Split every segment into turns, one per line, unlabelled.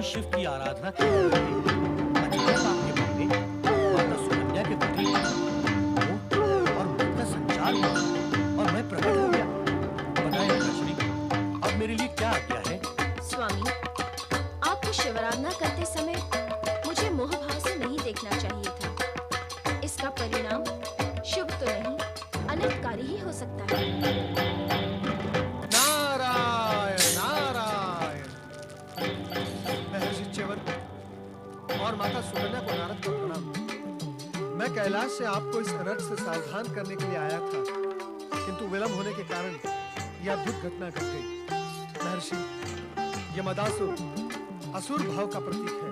शिव की आराधना की आपके मन में माता सुकन्या के प्रति और मन का संचार हुआ और मैं प्रकट हो गया। बताएं श्री, अब मेरे लिए क्या आज्ञा है?
स्वामी, आपको शिवाराधना करते समय मुझे मोह भाव से नहीं देखना चाहिए था। इसका परिणाम शुभ तो नहीं, अनिष्टकारी ही हो सकता है।
और माता सुकन्या को नारद को प्रणाम। मैं कैलाश से आपको इस अनर्थ से सावधान करने के लिए आया था, किंतु विलंब होने के कारण यह अद्भुत घटना घट गई। महर्षि, यह मदासुर असुर भाव का प्रतीक है।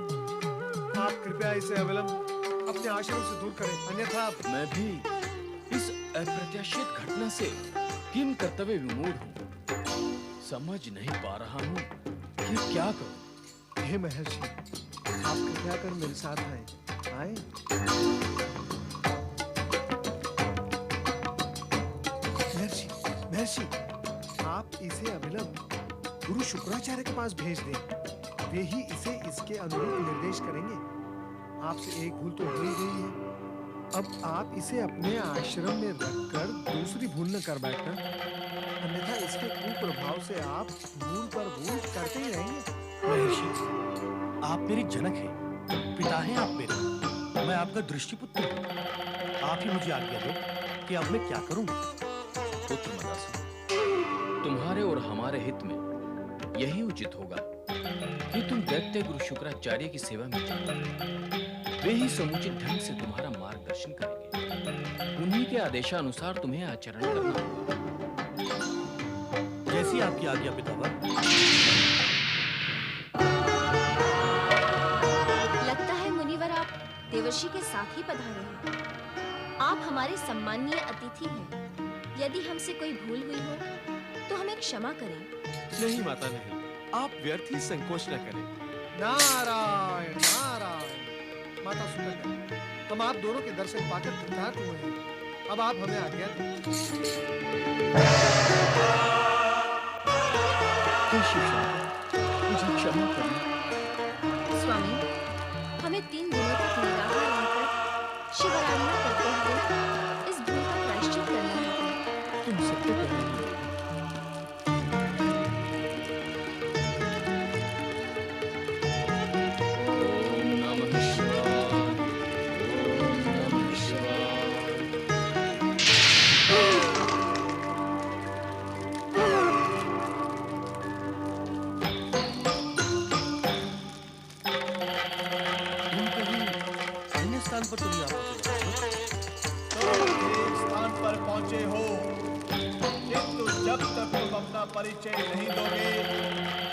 आप कृपया इसे अविलंब अपने आश्रम से दूर करें, अन्यथा
मैं भी इस अप्रत्याशित घटना से किम कर्तव्य विमूढ़ हूँ। समझ नहीं पा रहा हूँ कि क्या करूं।
हे महर्षि, आप कृपया कर मेरे साथ आए। महर्षि, आप इसे अविलंब गुरु शुक्राचार्य के पास भेज दें। वे ही इसे इसके अनुरूप निर्देश करेंगे। आपसे एक भूल तो हो ही गई है। अब आप इसे अपने आश्रम में रखकर दूसरी भूल न कर बैठना, अन्यथा इसके कुप्रभाव से आप भूल पर भूल करते ही रहेंगे।
महर्षि, आप मेरे जनक हैं, पिता हैं आप मेरे, मैं आपका दृष्टिपुत्र हूं। आप ही मुझे आज्ञा दो कि अब मैं क्या करूं।
पुत्र मदासुर, तुम्हारे और हमारे हित में यही उचित होगा कि तुम दैत्य गुरु शुक्राचार्य की सेवा में जाओ। वे ही समुचित ढंग से तुम्हारा मार्गदर्शन करेंगे। उन्हीं के आदेशानुसार तुम्हें आचरण करना होगा।
जैसी आपकी आज्ञा पितावर।
लगता है मुनिवर आप देवर्षि के साथ ही पधारे हैं। आप हमारे सम्माननीय अतिथि हैं। यदि हमसे कोई भूल हुई हो तो हमें क्षमा करें।
नहीं माता, नहीं, आप व्यर्थ ही संकोच न करें।
नारायण नारायण। माता सुकन्या, हम आप दोनों के दर्शन पाकर कृतार्थ हुए हैं। अब आप हमें आज्ञा दें।
मुझे क्षमा करना।
स्वामी, हमें 3 दिनों तक निराहार रहकर शिवाराधना करते हुए इस भूल का प्रायश्चित करना होगा।
तुम सत्य कह रही हो।
स्थान पर तुम
स्थान पर पहुंचे हो, किंतु जब तक तुम अपना परिचय नहीं दोगे,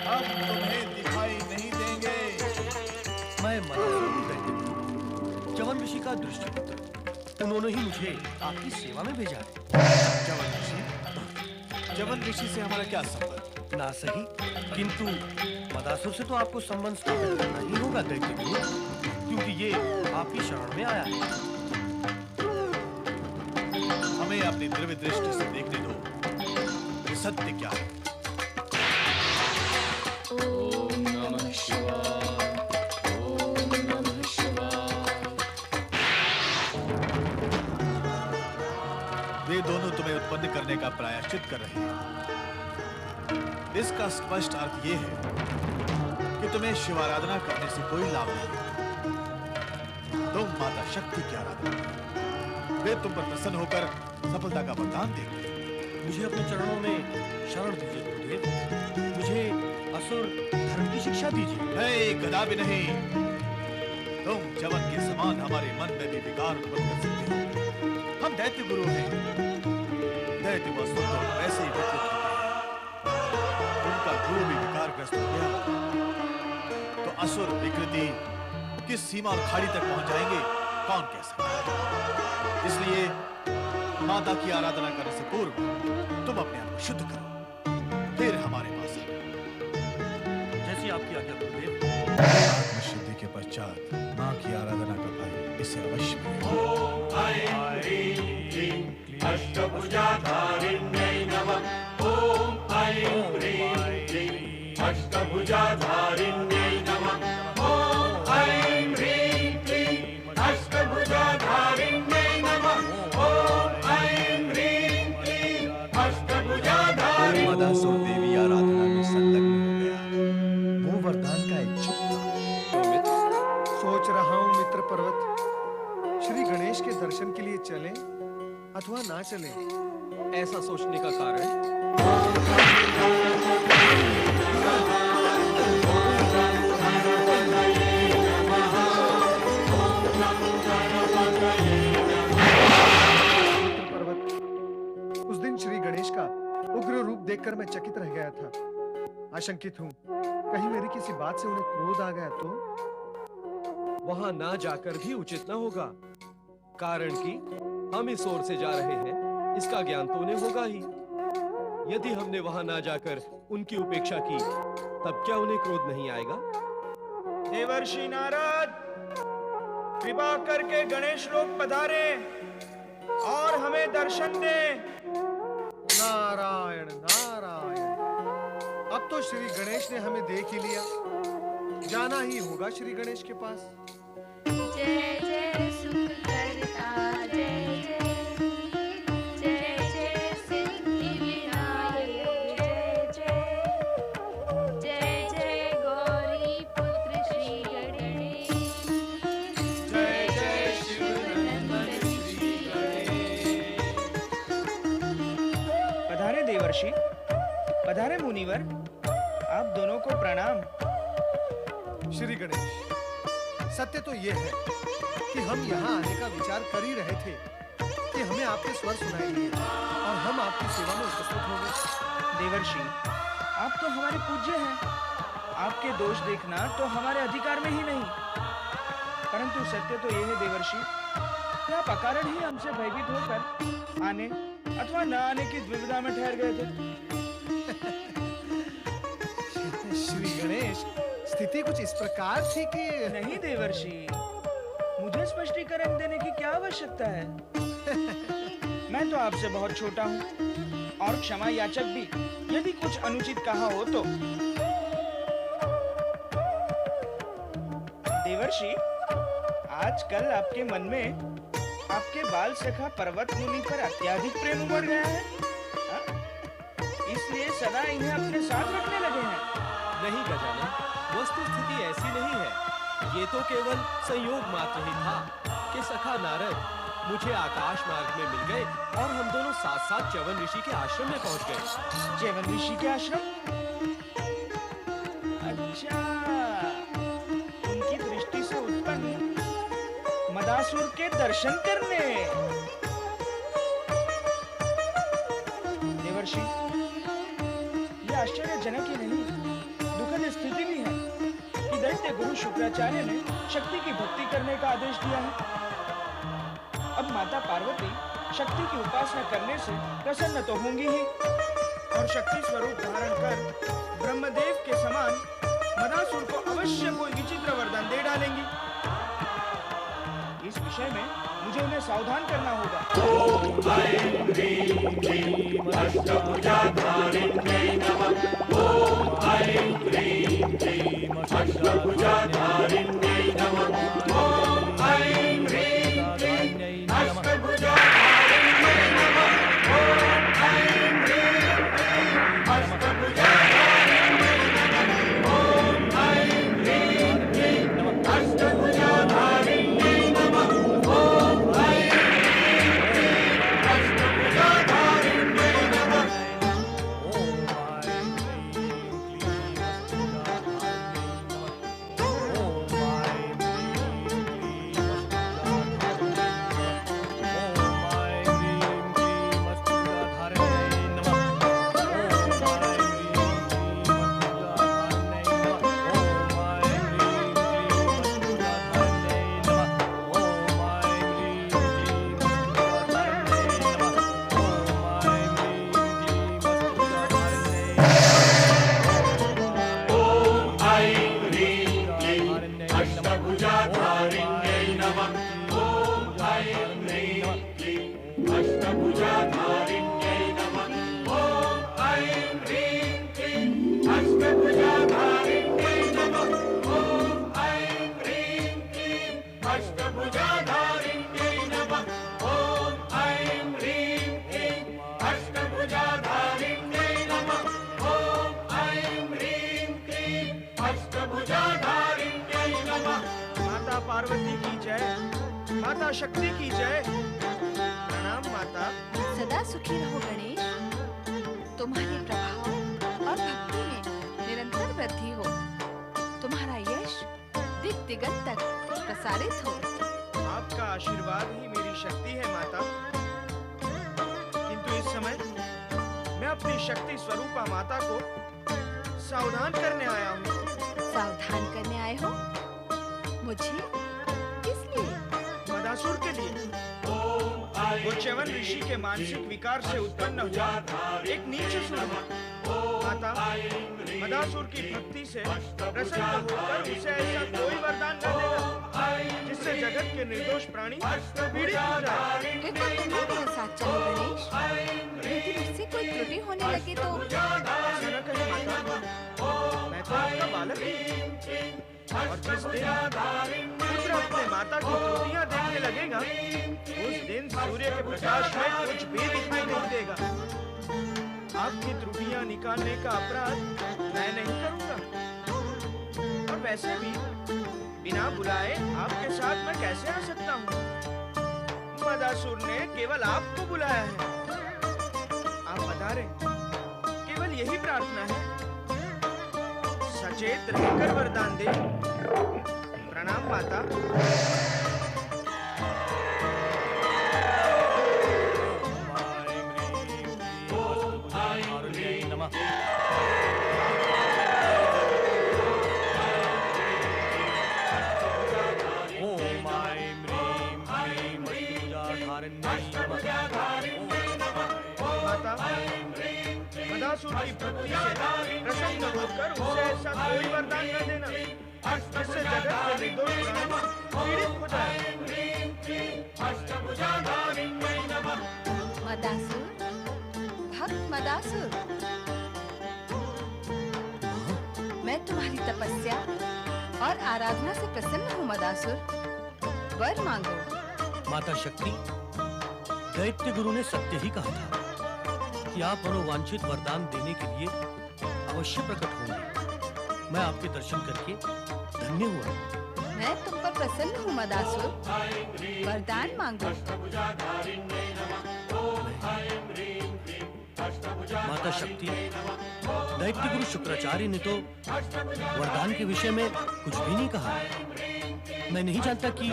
हम तुम्हें दिखाई नहीं देंगे।
मैं का दृष्टिपुत्र, उन्होंने ही मुझे आपकी सेवा में भेजा है।
च्यवन ऋषि, च्यवन ऋषि से हमारा क्या संबंध?
ना सही, किंतु मदासुर से तो आपको संबंध स्थापित करना ही होगा दैत्य गुरु, क्योंकि ये आपकी शरण में आया है।
हमें अपनी दिव्य दृष्टि से देखने दो, ये सत्य क्या है?
ओम नमः शिवाय, ओम नमः शिवाय।
वे दोनों तुम्हें उत्पन्न करने का प्रायश्चित कर रहे हैं। इसका स्पष्ट अर्थ यह है कि तुम्हें शिवाराधना करने से कोई लाभ नहीं। तुम माता शक्ति की आराधना करो। वे तुम पर प्रसन्न होकर सफलता का वरदान देंगे।
मुझे अपने चरणों में शरण दीजिए गुरुदेव, मुझे असुर धर्म की शिक्षा दीजिए।
नहीं, कदा भी नहीं। तुम च्यवन के समान हमारे मन में भी विकार उत्पन्न कर सकते हो। हम दैत्य गुरु हैं। दैत्य वस्तु तो वैसे ही विकृत होते हैं। उनका गुरु भी विकारग्रस्त हो गया तो असुर विकृति किस सीमा और खाड़ी तक पहुंच जाएंगे, कौन कह सकता है। इसलिए माता की आराधना करने से पूर्व तुम अपने आप को शुद्ध करो, फिर हमारे पास आओ।
जैसी आपकी आज्ञा गुरुदेव।
आत्मशुद्धि के पश्चात माँ की आराधना का फल इसे अवश्य मिलेगा।
अष्टभुजाधारिण्यै नमः। ॐ ऐं ह्रीं क्लीं अष्टभुजाधारिण्यै नमः। ॐ ऐं ह्रीं क्लीं अष्टभुजाधारिण्यै नमः। ॐ ऐं ह्रीं क्लीं अष्टभुजाधारिण्यै।
मदासुर देवी आराधना में संलग्न हो गया। वो वरदान का इच्छुक था।
सोच रहा हूँ मित्र पर्वत, श्री गणेश के दर्शन के लिए चलें अथवा ना चलें।
ऐसा सोचने का कारण?
मित्र पर्वत, उस दिन श्री गणेश का उग्र रूप देखकर मैं चकित रह गया था। आशंकित हूँ कहीं मेरी किसी बात से उन्हें क्रोध आ गया तो।
वहां ना जाकर भी उचित न होगा, कारण कि हम इस ओर से जा रहे हैं, इसका ज्ञान तो उन्हें होगा ही। यदि हमने वहां ना जाकर उनकी उपेक्षा की, तब क्या उन्हें क्रोध नहीं आएगा?
देवर्षि नारद, कृपा करके गणेश लोक पधारे और हमें दर्शन दें।
नारायण नारायण, अब तो श्री गणेश ने हमें देख ही लिया, जाना ही होगा श्री गणेश के पास।
जय जय सुख करता, जय जय जय सिद्धि विनायक, जय जय गौरी पुत्र श्री गणेश,
जय जय शिवानंद श्री गणेश।
पधारे देवर्षि, पधारे मुनिवर, आप दोनों को प्रणाम।
श्री गणेश, सत्य तो यह है कि हम यहाँ आने का विचार कर ही रहे थे कि हमें आपके स्वर सुनाई दिए और हम आपकी सेवा में उपस्थित हो गए।
देवर्षि, आप तो हमारे पूज्य हैं, आपके दोष देखना तो हमारे अधिकार में ही नहीं। परंतु सत्य तो यह है देवर्षि कि आप अकारण ही हमसे भयभीत होकर आने अथवा न आने की द्विविधा में ठहर गए थे।
श्री गणेश, स्थिति कुछ इस प्रकार थी कि
नहीं देवर्षि, मुझे स्पष्टीकरण देने की क्या आवश्यकता है? मैं तो आपसे बहुत छोटा हूँ और क्षमा याचक भी, यदि कुछ अनुचित कहा हो तो। देवर्षि, आजकल आपके मन में आपके बाल सखा पर्वत मुनि पर अत्यधिक प्रेम उमड़ गया है, हा? इसलिए सदा इन्हें अपने साथ रखने लगे हैं।
नहीं गजानन, वस्तु स्थिति ऐसी नहीं है। ये तो केवल संयोग मात्र ही था कि सखा नारद मुझे आकाश मार्ग में मिल गए और हम दोनों साथ साथ च्यवन ऋषि के आश्रम में पहुंच गए।
च्यवन ऋषि के आश्रम? अच्छा, उनकी दृष्टि से उत्पन्न मदासुर के दर्शन करने। देवर्षि, यह आश्चर्यजनक ही नहीं, दुखद स्थिति भी है कि दैत्य गुरु शुक्राचार्य ने शक्ति की भक्ति करने का आदेश दिया है अब माता पार्वती शक्ति की उपासना करने से प्रसन्न तो होंगी ही और शक्ति स्वरूप धारण कर ब्रह्मदेव के समान मदासुर को अवश्य कोई विचित्र वरदान दे डालेंगी। इस विषय में मुझे उन्हें सावधान करना होगा।
ओम ऐं ह्रीं क्लीं अष्टभुजाधारिण्यै नमः। ओम ऐं ह्रीं क्लीं अष्टभुजाधारिण्यै नमः। ओम ऐं ह्रीं क्लीं अष्टभुजाधारिण्यै नमः। ओम ऐं ह्रीं क्लीं अष्टभुजाधारिण्यै नमः। ओम ऐं ह्रीं क्लीं अष्टभुजाधारिण्यै नमः। ओम ऐं
माता पार्वती की जय, माता शक्ति की जय। प्रणाम माता।
सदा सुखी रहो गणेश। तुम्हारे प्रभाव और भक्ति में निरंतर वृद्धि हो। तुम्हारा यश दिग दिगंत तक प्रसारित हो।
आपका आशीर्वाद ही मेरी शक्ति है माता। किंतु इस समय मैं अपनी शक्ति स्वरूपा माता को सावधान करने आया हूँ।
सावधान करने आए हो? मुझे? किस लिए?
मदासुर के लिए। वो च्यवन ऋषि के मानसिक विकार से उत्पन्न हुआ एक नीच असुर है। माता, मदासुर की भक्ति से प्रसन्न होकर उसे ऐसा कोई वरदान न देना जिससे जगत के निर्दोष प्राणी पीड़ित हो जाए।
तुम्हारे साथ चलो गणेश। लेकिन उससे कोई त्रुटि होने लगे तो?
ऐसा न कहे माता, मैं तो आपका बालक हूँ और जिस दिन पुत्र अपने माता की त्रुटियां देखने लगेगा उस दिन सूर्य के प्रकाश में कुछ भी दिखाई नहीं देगा। आपकी त्रुटियां निकालने का अपराध मैं नहीं करूंगा। और वैसे भी बिना बुलाए आपके साथ मैं कैसे आ सकता हूँ? मदासुर ने केवल आपको बुलाया है। आप पधारें, केवल यही प्रार्थना है। सचेत रहकर वरदान दे। प्रणाम माता। मदासुर की भक्ति से प्रसन्न होकर उसे ऐसा कोई वरदान न देना जिससे जगत के निर्दोष प्राणी पीड़ित हो जाए।
मदासुर, भक्त मदासुर, मैं तुम्हारी तपस्या और आराधना से प्रसन्न हूँ मदासुर। वर मांगो।
माता शक्ति, दैत्य गुरु ने सत्य ही कहा था कि आप मनोवांछित वरदान देने के लिए अवश्य प्रकट होंगे। मैं आपके दर्शन करके धन्य हुआ।
मैं तुम पर प्रसन्न हूँ मदासुर। वरदान मांगो।
माता शक्ति, दैत्य गुरु शुक्राचार्य ने तो वरदान के विषय में कुछ भी नहीं कहा। मैं नहीं जानता कि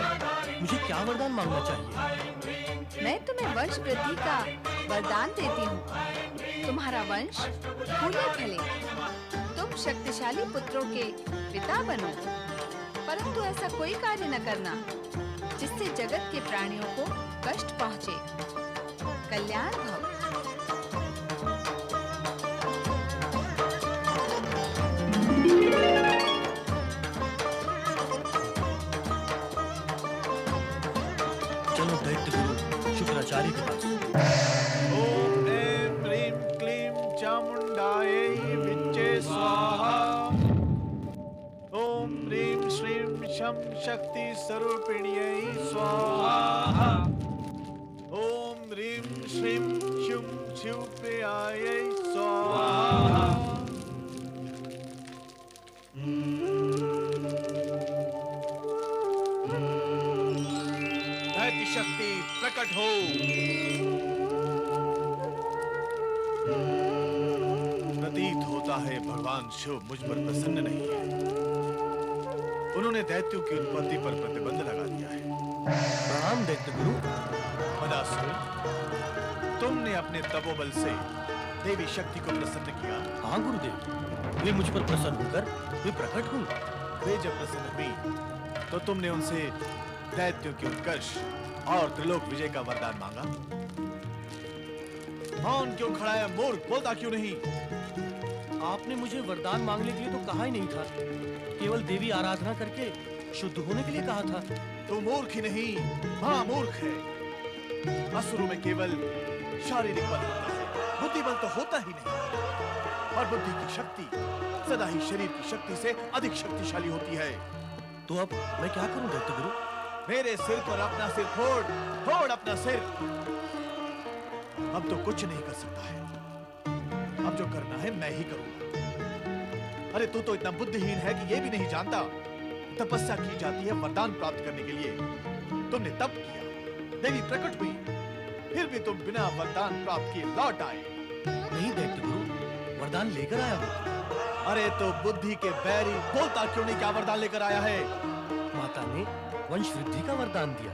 मुझे क्या वरदान मांगना चाहिए।
मैं तुम्हें वंश वृद्धि का वरदान देती हूँ। तुम्हारा वंश फूले फले, तुम शक्तिशाली पुत्रों के पिता बनो। परंतु ऐसा कोई कार्य न करना जिससे जगत के प्राणियों को
कष्ट पहुंचे। कल्याण भव।
चलो दैत्य गुरु शुक्राचार्य के पास।
ओम ऐं ह्रीं क्लीं चामुंडायै विच्चे स्वाहा। ओम ह्रीं श्रीं शं शक्ति स्वरूपिण्यै स्वाहा। ओम ह्रीं श्रीं शुं शिवप्रियायै स्वाहा। दैत्य शक्ति प्रकट हो। प्रतीत होता है भगवान शिव मुझ पर प्रसन्न नहीं है। उन्होंने दैत्यों की उत्पत्ति पर प्रतिबंध लगा दिया है।
प्रणाम दैत्य गुरु।
मदासुर, तुमने अपने तपोबल से देवी शक्ति को प्रसन्न किया।
हाँ गुरुदेव, वे मुझ पर प्रसन्न होकर वे प्रकट हुई।
वे जब प्रसन्न हुई तो तुमने उनसे दैत्यों की उत्कर्ष और त्रिलोक विजय का वरदान मांगा। मौन क्यों खड़ा है मूर्ख, बोलता क्यों नहीं?
आपने मुझे वरदान मांगने के लिए तो कहा ही नहीं था, केवल देवी आराधना करके शुद्ध होने के लिए कहा था।
तू मूर्ख ही नहीं, महामूर्ख है। असुरों में केवल शारीरिक बल होता है, बुद्धि बल तो होता ही नहीं। और बुद्धि की शक्ति सदा ही शरीर की शक्ति से अधिक शक्तिशाली होती है।
तो अब मैं क्या करूं दैत्य गुरु?
मेरे सिर पर अपना सिर फोड़, फोड़ अपना सिर। अब तो कुछ नहीं कर सकता है। अब जो करना है मैं ही करूंगा। अरे तू तो इतना बुद्धिहीन है कि ये भी नहीं जानता तपस्या की जाती है वरदान प्राप्त करने के लिए। तुमने तप किया, देवी प्रकट हुई, फिर भी तुम बिना वरदान प्राप्त किए लौट आए।
नहीं दैत्य गुरु, वरदान लेकर आया हूं।
अरे तो बुद्धि के बैरी, बोलता क्यों नहीं? क्या वरदान लेकर आया है?
माता ने वंश वृद्धि का वरदान दिया,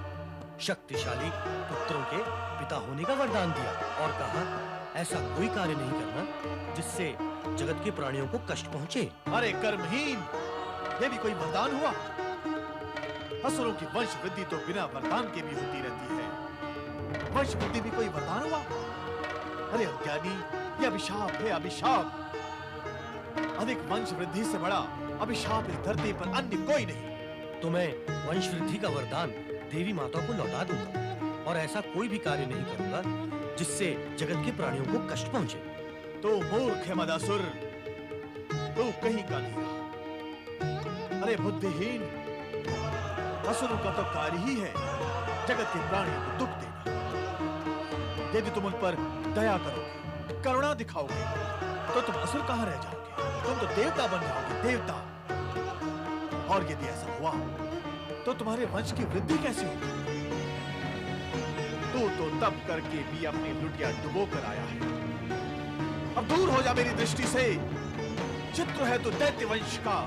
शक्तिशाली पुत्रों के पिता होने का वरदान दिया और कहा ऐसा कोई कार्य नहीं करना जिससे जगत के प्राणियों को कष्ट पहुंचे।
अरे कर्महीन, ये भी कोई वरदान हुआ? असुरों की वंश वृद्धि तो बिना वरदान के भी होती रहती है। वंश वृद्धि भी कोई वरदान हुआ? अरे अज्ञानी, ये अभिशाप है, अभिशाप। अधिक वंश वृद्धि से बड़ा अभिशाप इस धरती पर अन्य कोई नहीं।
तो मैं वंश वृद्धि का वरदान देवी माता को लौटा दूंगा और ऐसा कोई भी कार्य नहीं करूंगा जिससे जगत के प्राणियों को कष्ट पहुंचे।
तो मूर्ख है मदासुर, तू कहीं का नहीं रहा। अरे बुद्धिहीन, असुरों का तो कार्य ही है जगत के प्राणियों को दुख देना। यदि तुम उन पर दया करोगे, करुणा दिखाओगे, तो तुम असुर कहां रह जाओगे? तुम तो देवता बन जाओगे, देवता। और यदि ऐसा हुआ तो तुम्हारे वंश की वृद्धि कैसे होगी? तू तो तप करके भी अपनी लुटिया डुबो कर आया है। अब दूर हो जा मेरी दृष्टि से। चित्र है तो दैत्य वंश का।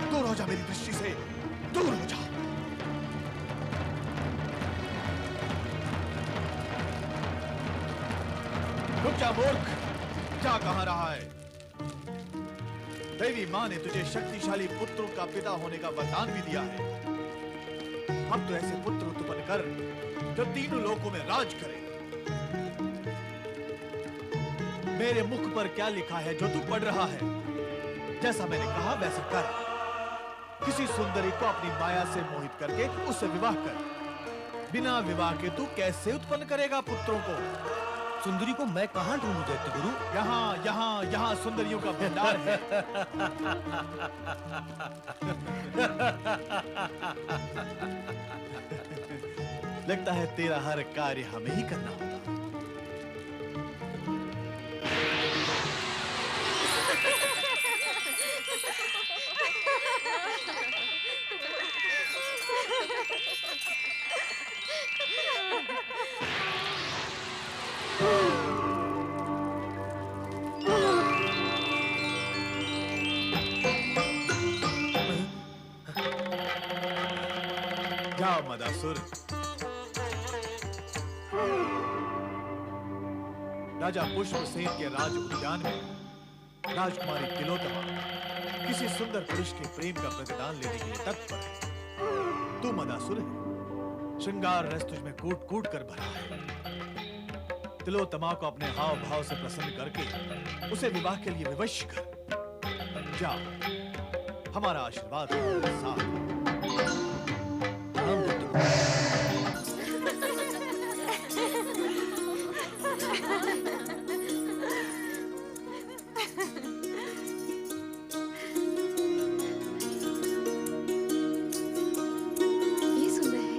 दूर हो जा मेरी दृष्टि से, दूर हो जा। रुक जा मूर्ख, जा कहां रहा है? देवी मां ने तुझे शक्तिशाली पुत्रों का पिता होने का वरदान भी दिया है। अब तो ऐसे पुत्र उत्पन्न कर जो तीनों लोकों में राज करे। मेरे मुख पर क्या लिखा है जो तू पढ़ रहा है? जैसा मैंने कहा वैसा कर। किसी सुंदरी को अपनी माया से मोहित करके उससे विवाह कर। बिना विवाह के तू कैसे उत्पन्न करेगा पुत्रों को?
सुंदरी को मैं कहां ढूंढूं दैत्य गुरु?
यहाँ यहाँ यहाँ सुंदरियों का भंडार है। लगता है तेरा हर कार्य हमें ही करना होगा। जाओ मदासुर। राजा पुष्पसेन के राज उद्यान में राजकुमारी तिलोत्तमा किसी सुंदर पुरुष के प्रेम का प्रतिदान लेने के लिए तत्पर है। तू मदासुर है, श्रृंगार रस तुझ में कूट कूट कर भरा है। तिलोत्तमा को अपने हाव भाव से प्रसन्न करके उसे विवाह के लिए विवश कर। जा, हमारा आशीर्वाद तुम्हारे साथ है।
राम दत्त
ये सुंदर है।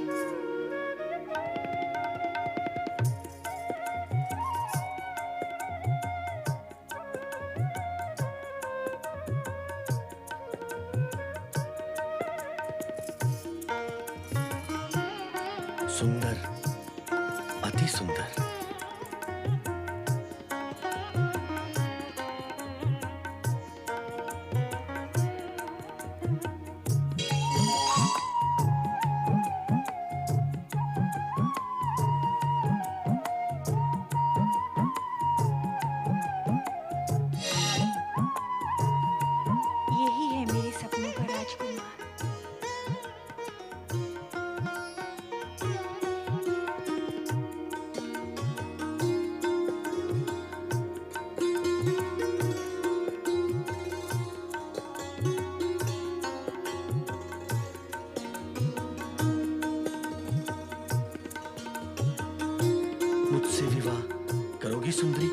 सुंदर, अति सुंदर।
यही है मेरे सपनों का राजकुमार।
मुझसे विवाह करोगी सुंदरी,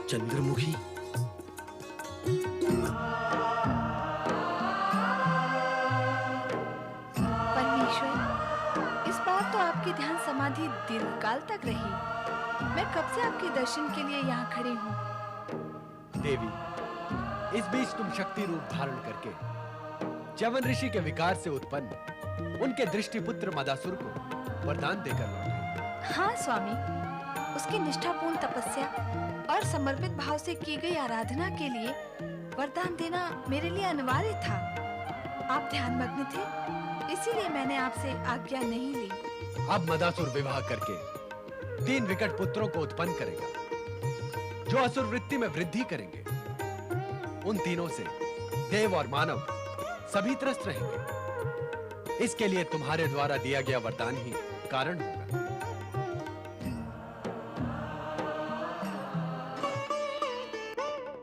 चंद्रमुखी?
परमेश्वर, इस बार तो आपकी ध्यान समाधि दीर्घकाल तक रही। मैं कब से आपके दर्शन के लिए यहाँ खड़ी हूँ।
देवी, इस बीच तुम शक्ति रूप धारण करके च्यवन ऋषि के विकार से उत्पन्न उनके दृष्टिपुत्र मदासुर को वरदान देकर लौट आई।
हाँ स्वामी, उसकी निष्ठापूर्ण तपस्या और समर्पित भाव से की गई आराधना के लिए वरदान देना मेरे लिए अनिवार्य था। आप ध्यानमग्न थे, इसीलिए मैंने आपसे आज्ञा नहीं ली।
अब मदासुर विवाह करके 3 विकट पुत्रों को उत्पन्न करेगा, जो असुर वृत्ति में वृद्धि करेंगे। उन तीनों से देव और मानव सभी त्रस्त रहेंगे। इसके लिए तुम्हारे द्वारा दिया गया वरदान ही कारण होगा।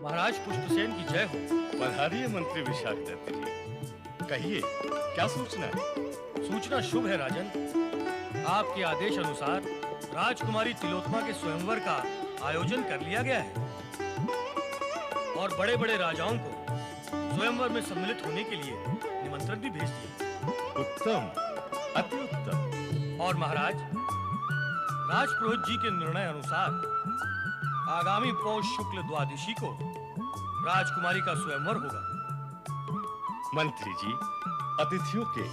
महाराज पुष्पसेन की जय हो।
पधारिए मंत्री विशाखदत्त जी। कहिए, क्या सूचना है?
सूचना शुभ है राजन। आपके आदेश अनुसार राजकुमारी तिलोत्तमा के स्वयंवर का आयोजन कर लिया गया है और बड़े-बड़े राजाओं को स्वयंवर में सम्मिलित होने के लिए निमंत्रण भी भेज दिया।
उत्तम, अति उत्तम।
और महाराज, राजपुरोहित जी के निर्णय अनुसार आगामी पौष शुक्ल द्वादशी को राजकुमारी का स्वयंवर होगा।
मंत्री जी, अतिथियों के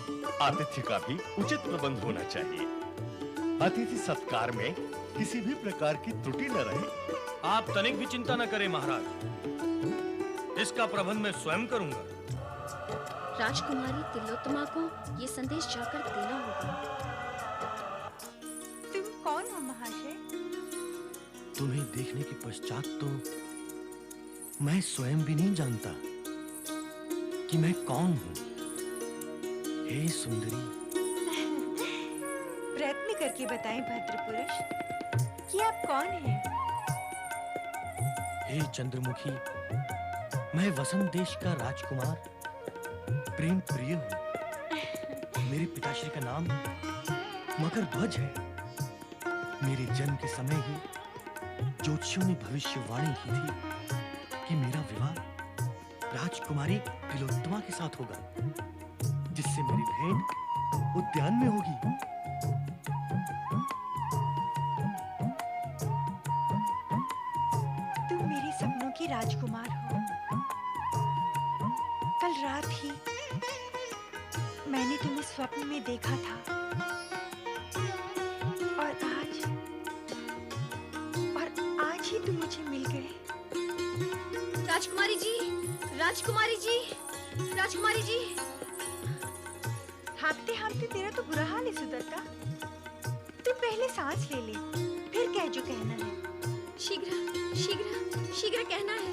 आतिथ्य का भी उचित प्रबंध होना चाहिए। अतिथि सत्कार में किसी भी प्रकार की त्रुटि न रहे।
आप तनिक भी चिंता न करें महाराज, इसका प्रबंध मैं स्वयं करूंगा।
राजकुमारी तिलोत्तमा को ये संदेश जाकर देना होगा।
तुम कौन हो महाशय?
तुम्हें देखने के पश्चात तो मैं स्वयं भी नहीं जानता कि मैं कौन हूँ। हे सुंदरी,
प्रयत्न करके बताएं भद्र पुरुष कि आप कौन हैं?
हे चंद्रमुखी, मैं वसंत देश का राजकुमार प्रेम प्रिय हूँ। मेरे पिताश्री का नाम मकर ध्वज है। मेरे जन्म के समय ही ज्योतिषियों ने भविष्यवाणी की थी कि मेरा विवाह राजकुमारी तिलोत्तमा के साथ होगा, जिससे मेरी भेंट उद्यान में होगी।
तुम मेरे सपनों की राजकुमार हो। कल रात ही मैंने तुम्हें स्वप्न में देखा था और आज ही तुम मुझे मिल गए।
राजकुमारी जी, राजकुमारी जी, राजकुमारी जी।
हाँफते हाँफते तेरा तो बुरा हाल है सुदत्ता। तू पहले सांस ले ले, फिर कह जो कहना है।
शीघ्र शीघ्र शीघ्र कहना है।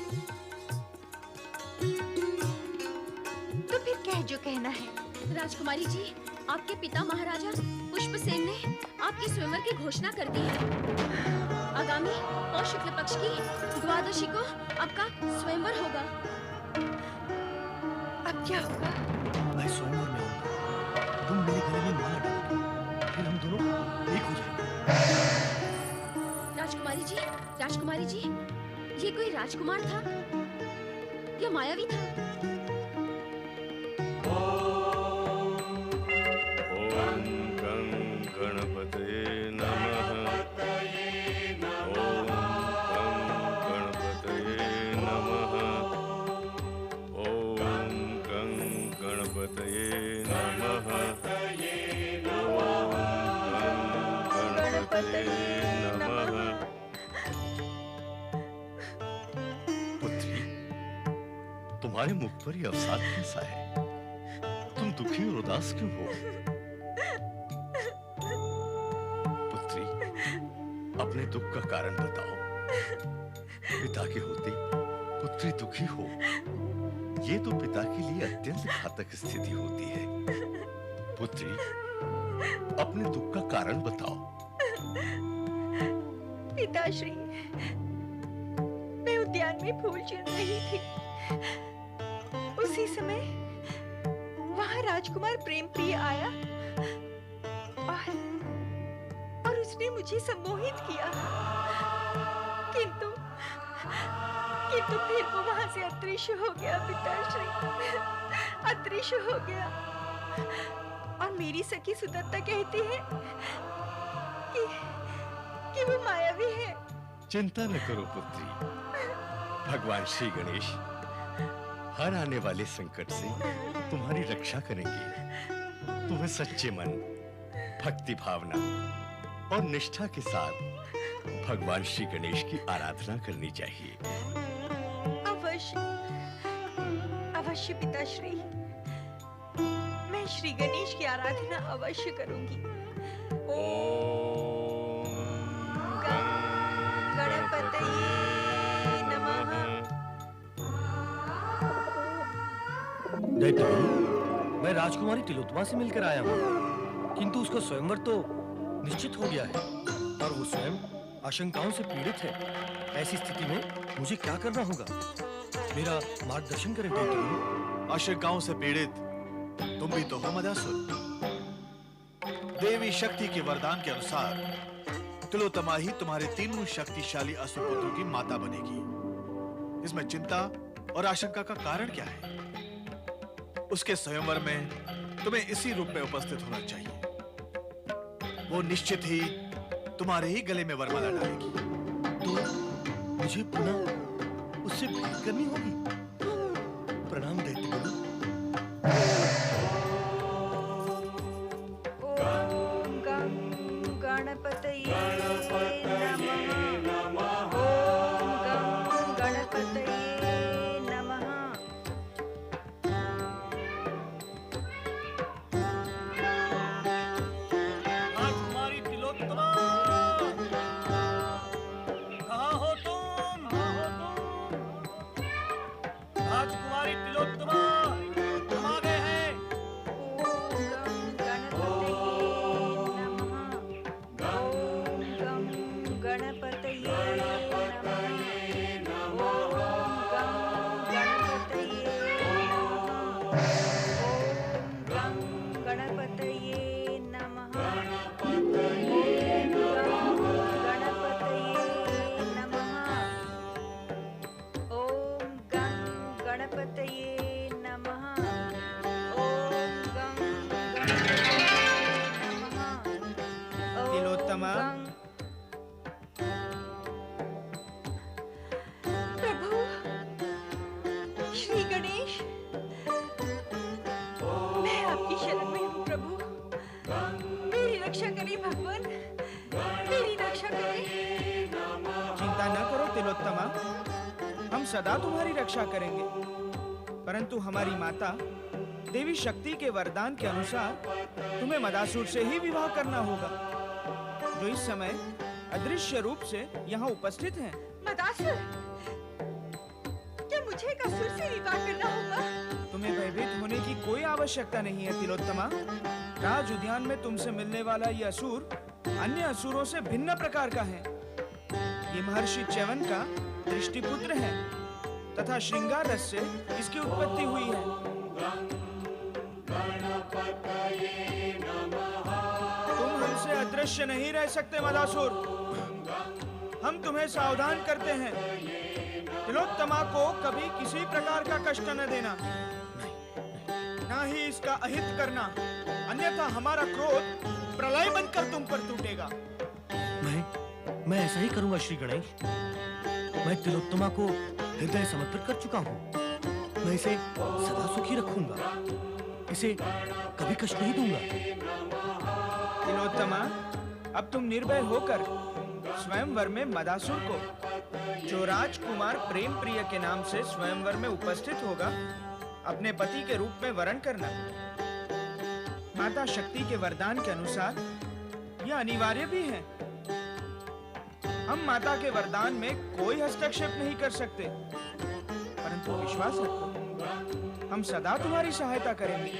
तो फिर कह जो कहना है।
राजकुमारी जी, आपके पिता महाराजा पुष्पसेन ने आपके स्वयंवर की घोषणा कर दी है। आगामी पौष शुक्ल पक्ष की द्वादशी को आपका स्वयंवर होगा।
अब क्या होगा?
मैं स्वयंवर में आऊंगा, तुम मेरे गले में माला डालोगे, फिर हम दोनों एक हो जाएंगे।
राजकुमारी जी, ये कोई राजकुमार था या मायावी था?
ओम गं गणपते नमः। ओम गं गणपते नमः। ओम गं गणपते नमः। ओम गं गणपते नमः। पुत्री, तुम्हारे मुख पर यह अवसाद कैसा है? तुम दुखी और उदास क्यों हो? पुत्री, अपने दुख का कारण बताओ। पिता के होते पुत्री दुखी हो, ये तो पिता के लिए अत्यंत घातक स्थिति होती है। पुत्री, अपने दुख का कारण बताओ।
पिताश्री, मैं उद्यान में फूल चुन रही थी। उसी समय वहां राजकुमार प्रेम प्रिय आया और उसने मुझे सम्मोहित किया। किंतु फिर वो वहां से अदृश्य हो गया पिताश्री, अदृश्य हो गया। और मेरी सखी सुदत्ता कहती है कि वो मायावी है।
चिंता न करो पुत्री, भगवान श्री गणेश हर आने वाले संकट से तुम्हारी रक्षा करेंगे। तुम्हें सच्चे मन, भक्ति भावना और निष्ठा के साथ भगवान श्री गणेश की आराधना करनी चाहिए।
अवश्य, अवश्य पिताश्री, मैं श्री गणेश की आराधना अवश्य करूंगी।
ओम
गणपतये नमः।
दैत्यगुरु, मैं राजकुमारी तिलोत्तमा से मिलकर आया हूँ, किंतु उसका स्वयंवर तो निश्चित हो गया है और वो स्वयं आशंकाओं से पीड़ित है। ऐसी स्थिति में मुझे क्या करना होगा? मेरा मार्गदर्शन करें दैत्यगुरु।
आशंकाओं से पीड़ित तुम भी तो हो मदासुर। देवी शक्ति के वरदान के अनुसार तिलोत्तमा ही तुम्हारे तीनों शक्तिशाली असुर पुत्रों की माता बनेगी। इसमें चिंता और आशंका का कारण क्या है? उसके स्वयंवर में तुम्हें इसी रूप में उपस्थित होना चाहिए। वो निश्चित ही तुम्हारे ही गले में वरमाला डालेगी।
तो मुझे पुनः उससे भेंट करनी होगी। प्रणाम दैत्यगुरु।
ओम गं गणपतये नमः। ओम गं गणपतये नमः।
राजकुमारी तिलोत्तमा, कहाँ हो तुम? राजकुमारी तिलोत्तमा, तुम आ गए हैं।
ओम गं गणपतये नमः। ओम गं गणपतये नमः। ओम गं गणपतये नमः। ओम गं गणपतये नमः।
तिलोत्तमा,
प्रभु श्री गणेश, मैं आपकी शरण में हूँ प्रभु। मेरी रक्षा करें भगवान, मेरी रक्षा करें।
चिंता न करो तिलोत्तमा, हम सदा तुम्हारी रक्षा करेंगे। परंतु हमारी माता देवी शक्ति के वरदान के अनुसार तुम्हें मदासुर से ही विवाह करना होगा, जो इस समय अदृश्य रूप से यहाँ उपस्थित हैं।
मदासुर, क्या मुझे एक असुर से विवाह करना होगा?
तुम्हें भयभीत होने की कोई आवश्यकता नहीं है तिलोत्तमा। राज उद्यान में तुमसे मिलने वाला ये असुर अन्य असुरों से भिन्न प्रकार का है। ये महर्षि च्यवन का दृष्टिपुत्र है तथा श्रृंगार रस से इसकी उत्पत्ति हुई है। तुम हमसे अदृश्य नहीं रह सकते मदासुर। हम तुम्हें सावधान करते हैं, तिलोत्तमा को कभी किसी प्रकार का कष्ट न देना, ना ही इसका अहित करना, अन्यथा हमारा क्रोध प्रलय बनकर तुम पर टूटेगा।
मैं ऐसा ही करूंगा श्री गणेश। मैं तिलोत्तमा को हृदय समर्पित कर चुका हूँ। मैं इसे सदा सुखी रखूंगा, इसे कभी कष्ट नहीं दूंगा।
तिलोत्तमा, अब तुम निर्भय होकर स्वयंवर में मदासुर को, जो राजकुमार प्रेम प्रिय के नाम से स्वयंवर में उपस्थित होगा, अपने पति के रूप में वरण करना। माता शक्ति के वरदान के अनुसार यह अनिवार्य भी है। हम माता के वरदान में कोई हस्तक्षेप नहीं कर सकते, परंतु विश्वास रखो, हम सदा तुम्हारी सहायता करेंगे।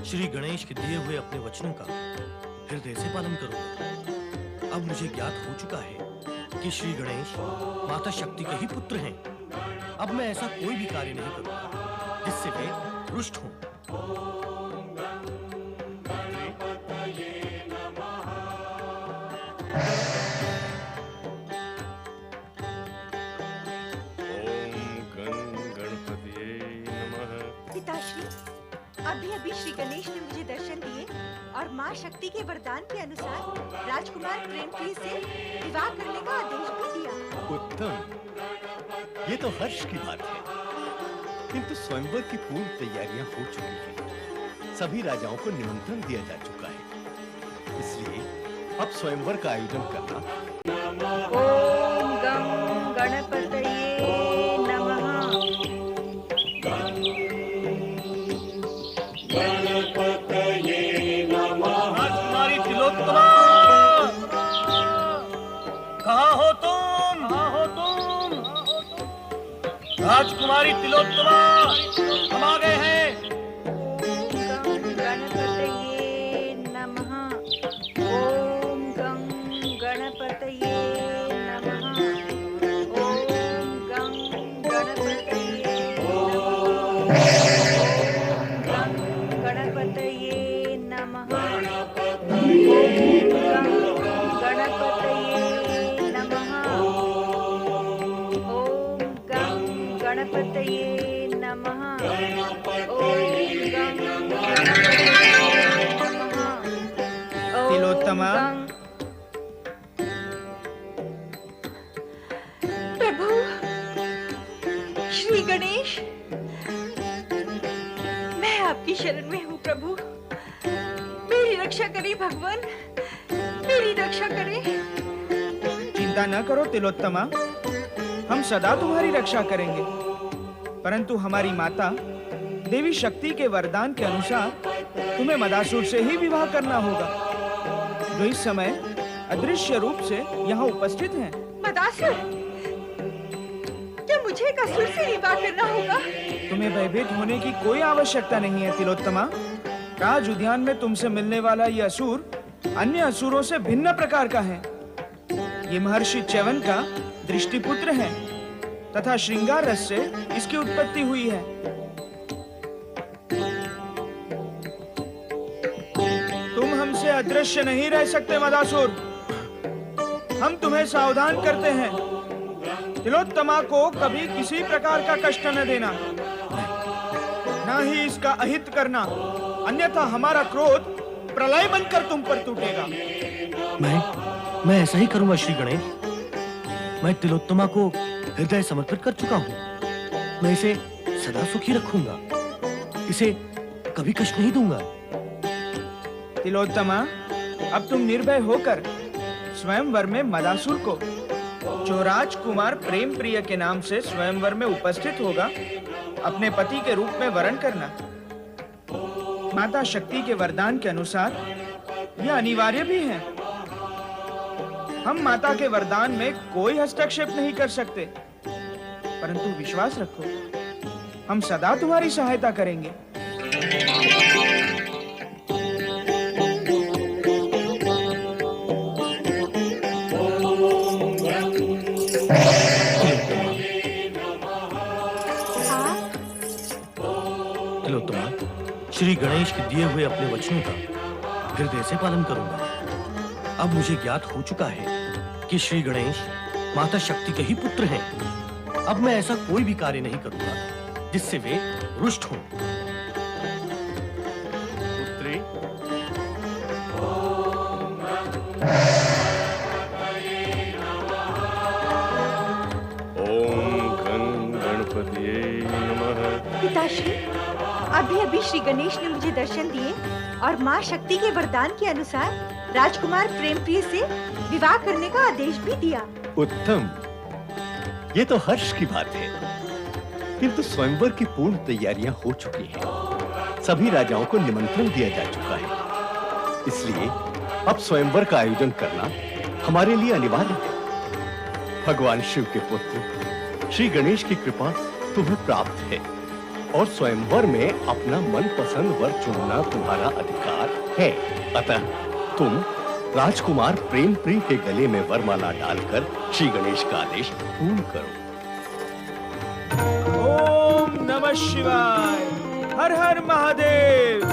श्री गणेश के दिए हुए अपने वचनों का हृदय से पालन करूंगा। अब मुझे ज्ञात हो चुका है कि श्री गणेश माता शक्ति के ही पुत्र हैं। अब मैं ऐसा कोई भी कार्य नहीं करूंगा जिससे वे रुष्ट हों।
अभी श्री गणेश ने मुझे दर्शन दिए और माँ शक्ति के वरदान के अनुसार राजकुमार प्रेमप्रिय से विवाह करने का आदेश भी दिया।
उत्तम, ये तो हर्ष की बात है, किंतु स्वयंवर की पूर्ण तैयारियां हो चुकी हैं। सभी राजाओं को निमंत्रण दिया जा चुका है, इसलिए अब स्वयंवर का आयोजन करना।
ओम गं गणपतये नमः।
राजकुमारी तिलोत्तमा, कहाँ हो तुम? राजकुमारी तिलोत्तमा, हम आ गए हैं।
ओम गणपतये नमः। ओम गं गणपतये नमः। ओम गं गणपतये नमः।
तिलोत्तमा,
प्रभु श्री गणेश, मैं आपकी शरण में हूँ। प्रभु मेरी रक्षा करें भगवान, मेरी रक्षा करें।
चिंता न करो तिलोत्तमा, हम सदा तुम्हारी रक्षा करेंगे, परंतु हमारी माता देवी शक्ति के वरदान के अनुसार तुम्हें मदासुर से ही विवाह करना होगा, जो इस समय अदृश्य रूप से यहाँ उपस्थित हैं।
मदासुर? क्या मुझे एक असुर से विवाह करना होगा?
तुम्हें भयभीत होने की कोई आवश्यकता नहीं है तिलोत्तमा। राज उद्यान में तुमसे मिलने वाला ये असुर अन्य असुरों से भिन्न प्रकार का है। ये महर्षि च्यवन का दृष्टिपुत्र है तथा श्रृंगार रस से इसकी उत्पत्ति हुई है। तुम हमसे अदृश्य नहीं रह सकते मदासुर। हम तुम्हें सावधान करते हैं, तिलोत्तमा को कभी किसी प्रकार का कष्ट न देना, ना ही इसका अहित करना, अन्यथा हमारा क्रोध प्रलय बनकर तुम पर टूटेगा।
मैं ऐसा ही करूंगा श्री गणेश। मैं तिलोत्तमा को हृदय समर्पित कर चुका हूँ। मैं इसे सदा सुखी रखूंगा, इसे कभी कष्ट नहीं दूंगा।
तिलोत्तमा, अब तुम निर्भय होकर स्वयंवर में मदासुर को, जो राजकुमार प्रेम प्रिय के नाम से स्वयंवर में उपस्थित होगा, अपने पति के रूप में वरण करना। माता शक्ति के वरदान के अनुसार यह अनिवार्य भी है। हम माता के वरदान में कोई हस्तक्षेप नहीं कर सकते, परंतु विश्वास रखो, हम सदा तुम्हारी सहायता करेंगे।
तिलोत्तमा, श्री गणेश के दिए हुए अपने वचनों का हृदय से पालन करूंगा। अब मुझे ज्ञात हो चुका है कि श्री गणेश माता शक्ति के ही पुत्र हैं। अब मैं ऐसा कोई भी कार्य नहीं करूंगा जिससे वे रुष्ट हों।
पुत्री, ओम गं गणपतिये नमः।
पिताश्री, अभी श्री गणेश ने मुझे दर्शन दिए और माँ शक्ति के वरदान के अनुसार राजकुमार प्रेम प्रिय से विवाह करने का आदेश भी दिया।
उत्तम, ये तो हर्ष की बात है, किंतु स्वयंवर की पूर्ण तैयारियां हो चुकी हैं। सभी राजाओं को निमंत्रण दिया जा चुका है, इसलिए अब स्वयंवर का आयोजन करना हमारे लिए अनिवार्य है। भगवान शिव के पुत्र श्री गणेश की कृपा तुम्हें प्राप्त है और स्वयंवर में अपना मनपसंद वर चुनना तुम्हारा अधिकार है। अतः तुम राजकुमार प्रेम प्रिय के गले में वरमाला डालकर श्री गणेश का आदेश पूर्ण करो।
ओम नमः शिवाय। हर हर महादेव।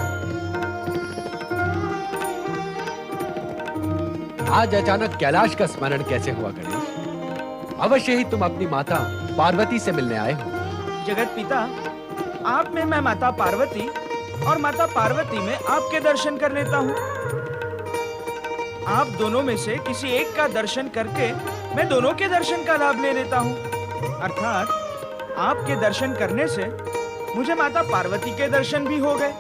आज अचानक कैलाश का स्मरण कैसे हुआ गणेश? अवश्य ही तुम अपनी माता पार्वती से मिलने आए हो।
जगत पिता, आप में मैं माता पार्वती और माता पार्वती में आपके दर्शन कर लेता हूँ। आप दोनों में से किसी एक का दर्शन करके मैं दोनों के दर्शन का लाभ ले लेता हूँ। अर्थात आपके दर्शन करने से मुझे माता पार्वती के दर्शन भी हो गए।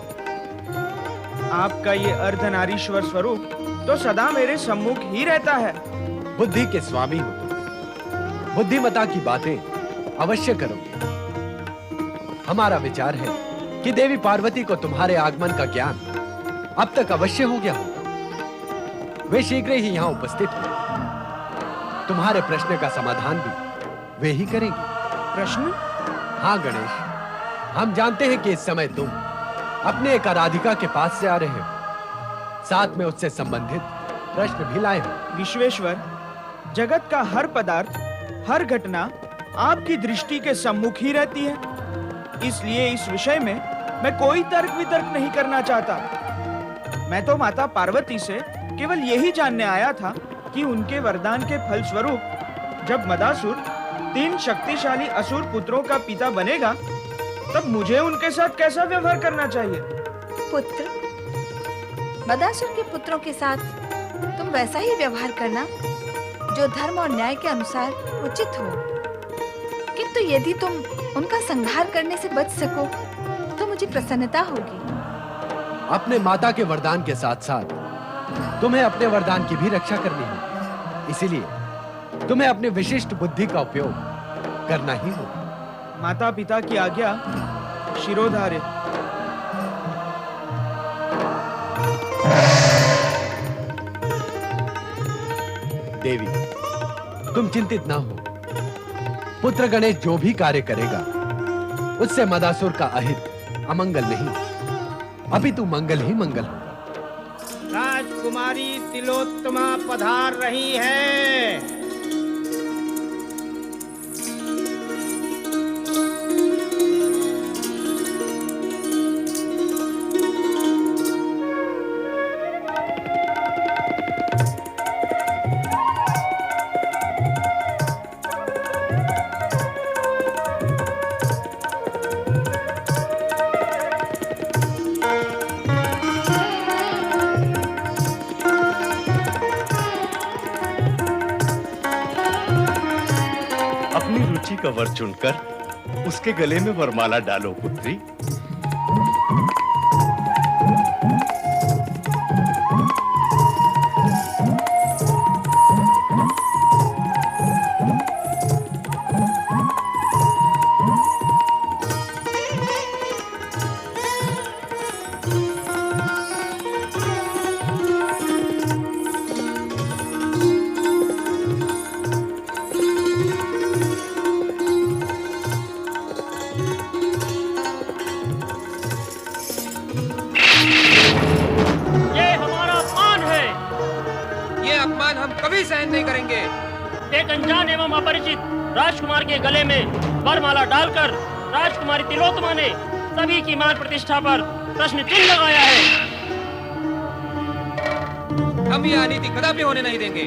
आपका ये अर्धनारीश्वर स्वरूप तो सदा मेरे सम्मुख ही रहता है।
बुद्धि के स्वामी हो तुम, बुद्धिमता की बातें अवश्य करोगे। हमारा विचार है कि देवी पार्वती को तुम्हारे आगमन का ज्ञान अब तक अवश्य हो गया होगा। वे शीघ्र ही यहाँ उपस्थित हुए। तुम्हारे प्रश्न का समाधान भी वे ही करेंगे।
प्रश्न?
हाँ गणेश, हम जानते हैं कि इस समय तुम अपने एक आराधिका के पास से आ रहे हो, साथ में उससे संबंधित प्रश्न भी लाए हो।
विश्वेश्वर, जगत का हर पदार्थ, हर घटना आपकी दृष्टि के सम्मुख ही रहती है, इसलिए इस विषय में मैं कोई तर्क वितर्क नहीं करना चाहता। मैं तो माता पार्वती से केवल यही जानने आया था कि उनके वरदान के फलस्वरूप जब मदासुर 3 शक्तिशाली असुर पुत्रों का पिता बनेगा, तब मुझे उनके साथ कैसा व्यवहार करना चाहिए।
पुत्र, बदासुर के पुत्रों के साथ तुम वैसा ही व्यवहार करना जो धर्म और न्याय के अनुसार उचित हो, किंतु यदि तुम उनका संहार करने से बच सको तो मुझे प्रसन्नता होगी।
अपने माता के वरदान के साथ साथ तुम्हें अपने वरदान की भी रक्षा करनी है, इसीलिए तुम्हें अपने विशिष्ट बुद्धि का उपयोग करना ही होगा।
माता पिता की आज्ञा शिरोधार्य।
देवी, तुम चिंतित ना हो। पुत्र गणेश जो भी कार्य करेगा उससे मदासुर का अहित अमंगल नहीं, अपितु मंगल ही मंगल होगा।
राजकुमारी तिलोत्तमा पधार रही है।
रुचि का वर चुनकर उसके गले में वरमाला डालो पुत्री।
कभी सहन नहीं करेंगे।
एक अनजान एवं अपरिचित राजकुमार के गले में वरमाला डालकर राजकुमारी तिलोत्तमा ने सभी की मान प्रतिष्ठा पर प्रश्न चिन्ह लगाया है।
हम ये अनीति कदापि होने नहीं देंगे।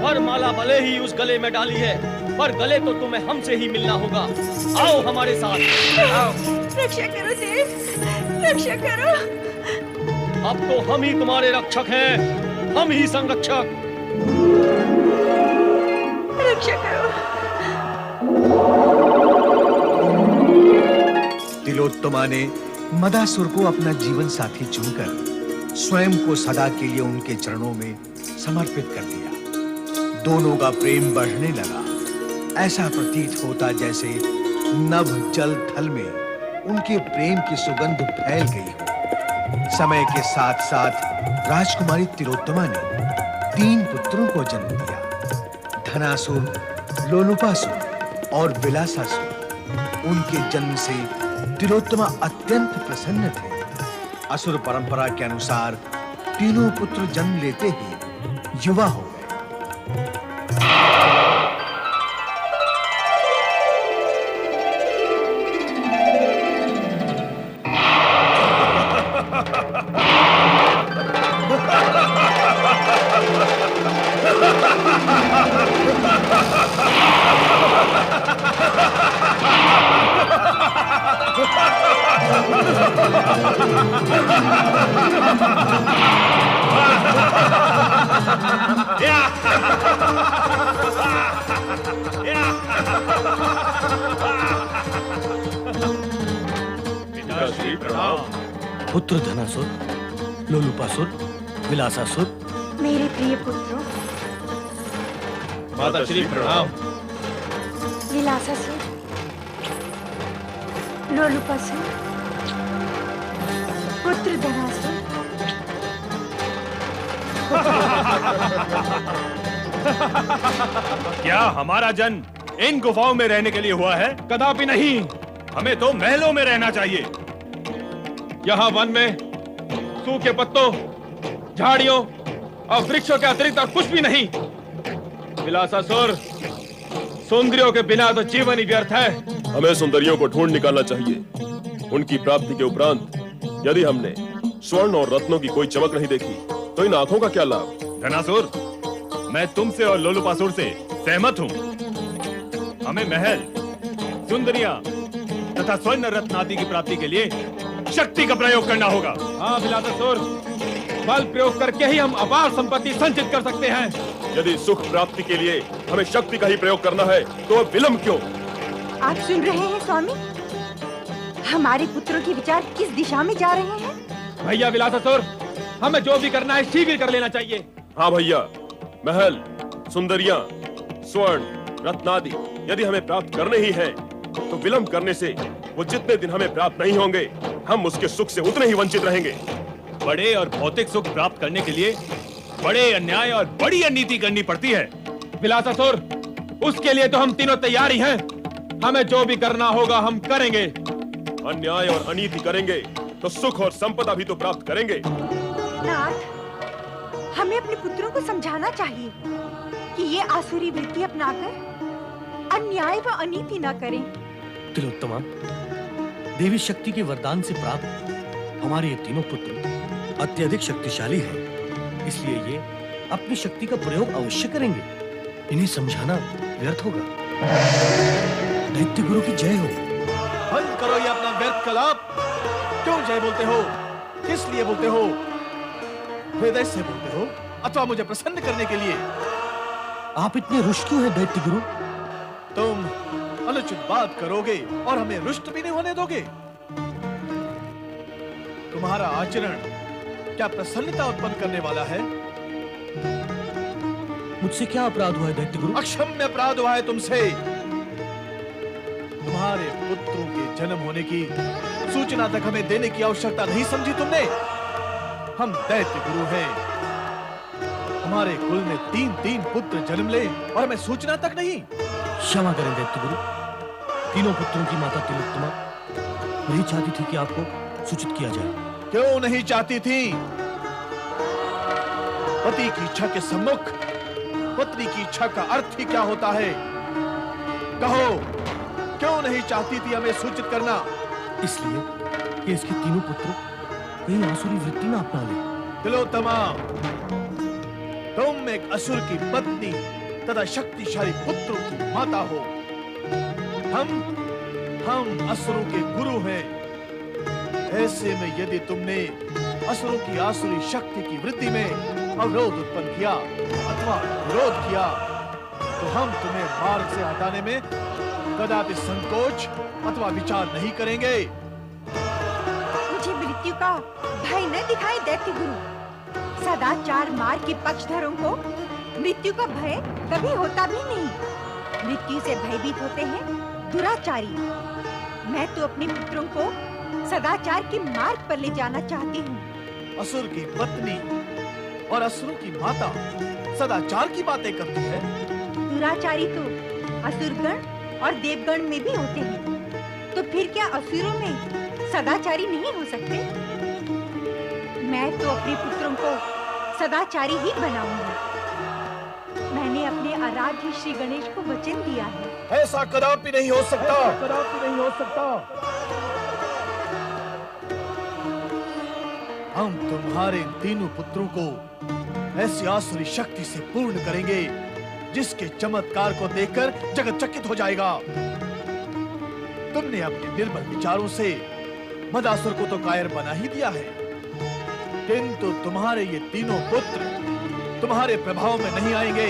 वरमाला भले ही उस गले में डाली है, पर गले तो तुम्हें हमसे ही मिलना होगा। आओ हमारे साथ। आओ।
रक्षा करो देव, रक्षा करो।
अब तो हम ही तुम्हारे रक्षक हैं, हम ही संरक्षक।
रक्षा करो।
तिलोत्तमा ने मदासुर को अपना जीवन साथी चुनकर स्वयं को सदा के लिए उनके चरणों में समर्पित कर दिया। दोनों का प्रेम बढ़ने लगा। ऐसा प्रतीत होता जैसे नभ जल थल में उनके प्रेम की सुगंध फैल गई हो। समय के साथ साथ राजकुमारी तिलोत्तमा ने 3 पुत्रों को जन्म दिया, धनासुर, लोलुपासुर और विलासासुर। उनके जन्म से तिलोत्तमा अत्यंत प्रसन्न थे। असुर परंपरा के अनुसार तीनों पुत्र जन्म लेते ही युवा हो गए।
पुत्र धनासुर, लोलुपासुर, विलासासुर।
मेरे प्रिय पुत्रों,
माता श्री प्रणाम।
विलासासुर, लोलुपासुर, पुत्र धनासुर।
क्या हमारा जन्म इन गुफाओं में रहने के लिए हुआ है?
कदापि नहीं।
हमें तो महलों में रहना चाहिए।
यहाँ वन में सूखे पत्तों, झाड़ियों और वृक्षों के अतिरिक्त और कुछ भी नहीं। विलासासुर, सुंदरियों के बिना तो जीवन ही व्यर्थ है।
हमें सुंदरियों को ढूंढ निकालना चाहिए। उनकी प्राप्ति के उपरांत यदि हमने स्वर्ण और रत्नों की कोई चमक नहीं देखी तो इन आंखों का क्या लाभ?
धनासुर, मैं तुमसे और लोलुपासुर से सहमत हूँ। हमें महल, सुंदरियां तथा स्वर्ण रत्न आदि की प्राप्ति के लिए शक्ति का प्रयोग करना होगा।
हाँ विलासासुर, बल प्रयोग करके ही हम अपार संपत्ति संचित कर सकते हैं।
यदि सुख प्राप्ति के लिए हमें शक्ति का ही प्रयोग करना है तो अब विलंब क्यों?
आप सुन रहे हैं स्वामी? हमारे पुत्रों के विचार किस दिशा में जा रहे हैं?
भैया विलासासुर, हमें जो भी करना है शीघ्र कर लेना चाहिए।
हाँ भैया, महल, सुंदरियां, स्वर्ण, रत्नादि यदि हमें प्राप्त करने ही हैं, तो विलंब करने से वो जितने दिन हमें प्राप्त नहीं होंगे, हम उसके सुख से उतने ही वंचित रहेंगे।
बड़े और भौतिक सुख प्राप्त करने के लिए बड़े अन्याय और बड़ी अनीति करनी पड़ती है।
विलासासुर, उसके लिए तो हम तीनों तैयार ही हैं। हमें जो भी करना होगा हम करेंगे।
अन्याय और अनीति करेंगे तो सुख और संपदा भी तो प्राप्त करेंगे।
नाथ, हमें अपने पुत्रों को समझाना चाहिए कि ये आसुरी वृत्ति अपनाकर अन्याय व अनीति न करें।
तिलोत्तमा, देवी शक्ति के वरदान से प्राप्त हमारे ये तीनों पुत्र अत्यधिक शक्तिशाली हैं, इसलिए ये अपनी शक्ति का प्रयोग अवश्य करेंगे। इन्हें समझाना व्यर्थ होगा। दैत्य गुरु की जय हो।
बंद करो ये अपना व्यर्थ कलाप। क्यों जय बोलते हो? किस लिए बोलते हो? हृदय से बोलते हो अथवा मुझे प्रसन्न करने के लिए?
आप इतने रुष्ट क्यों हैं दैत्य गुरु?
तुम अनुचित बात करोगे और हमें रुष्ट भी नहीं होने दोगे। तुम्हारा आचरण क्या प्रसन्नता उत्पन्न करने वाला है?
मुझसे क्या अपराध हुआ है दैत्य गुरु?
अक्षम्य अपराध हुआ है तुमसे। तुम्हारे पुत्रों के जन्म होने की सूचना तक हमें देने की आवश्यकता नहीं समझी तुमने। हम दैत्य गुरु हैं। हमारे कुल में 3-3 पुत्र जन्म ले और हमें सूचना तक नहीं।
क्षमा करें दैत्य गुरु। तीनों पुत्रों की माता तिलोत्तमा नहीं चाहती थी कि आपको सूचित किया जाए।
क्यों नहीं चाहती थी? पति की इच्छा के सम्मुख
पत्नी की इच्छा का अर्थ ही क्या होता है? कहो, क्यों नहीं चाहती थी हमें सूचित करना?
इसलिए कि इसके तीनों पुत्र कहीं आसुरी वृत्ति ना अपना ले।
तिलोत्तमा, तुम एक असुर की पत्नी तथा शक्तिशाली पुत्रों की माता हो। हम असुरों के गुरु हैं। ऐसे में यदि तुमने असुरों की आसुरी शक्ति की वृद्धि में अवरोध उत्पन्न किया अथवा विरोध किया, तो हम तुम्हें मार्ग से हटाने में कदापि संकोच अथवा विचार नहीं करेंगे।
मुझे मृत्यु का भय न दिखाए दैत्य गुरु। सदाचार मार्ग के पक्षधरों को मृत्यु का भय कभी होता भी नहीं। मृत्यु से भयभीत होते हैं दुराचारी। मैं तो अपने पुत्रों को सदाचार के मार्ग पर ले जाना चाहती हूँ।
असुर की पत्नी और असुरों की माता सदाचार की बातें करती है।
दुराचारी तो असुरगण और देवगण में भी होते हैं, तो फिर क्या असुरों में सदाचारी नहीं हो सकते? मैं तो अपने पुत्रों को सदाचारी ही बनाऊंगी। मैंने अपने आराध्य श्री गणेश को वचन दिया है।
ऐसा कदापि नहीं हो सकता, कदापि नहीं हो सकता। हम तुम्हारे तीनों पुत्रों को ऐसी आसुरी शक्ति से पूर्ण करेंगे जिसके चमत्कार को देखकर जगत चकित हो जाएगा। तुमने अपने निर्बल विचारों से मदासुर को तो कायर बना ही दिया है, किंतु तुम्हारे ये तीनों पुत्र तुम्हारे प्रभाव में नहीं आएंगे।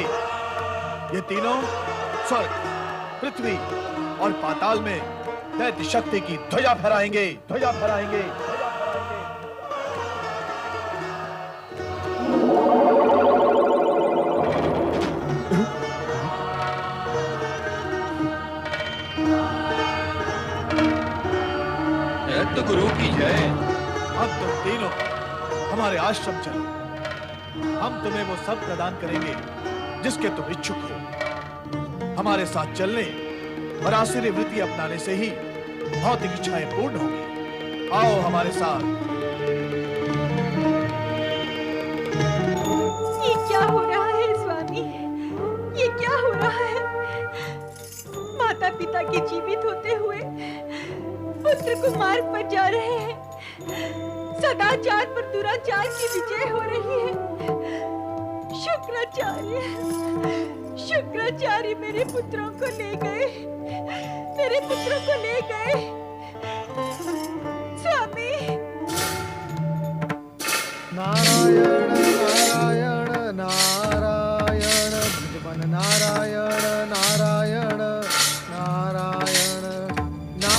ये तीनों स्वर्ग, पृथ्वी और पाताल में दैत्य शक्ति की ध्वजा फहराएंगे, ध्वजा फहराएंगे।
दैत्य गुरु की जय।
अब तुम तीनों हमारे आश्रम चलो। हम तुम्हें वो सब प्रदान करेंगे जिसके तुम इच्छुक हो। हमारे साथ चलने और आसुरी वृत्ति अपनाने से ही भौतिक इच्छाएं पूर्ण होंगी। आओ हमारे साथ।
ये क्या हो रहा है स्वामी? ये क्या हो रहा है? माता पिता के जीवित होते हुए पुत्र को मार्ग पर जा रहे हैं। सदाचार पर दुराचार की विजय हो रही है। शुक्राचार्य मेरे पुत्रों को ले गए, मेरे पुत्रों को ले गए। स्वामी,
नारायण नारायण नारायण, भगवान नारायण नारायण नारायण ना।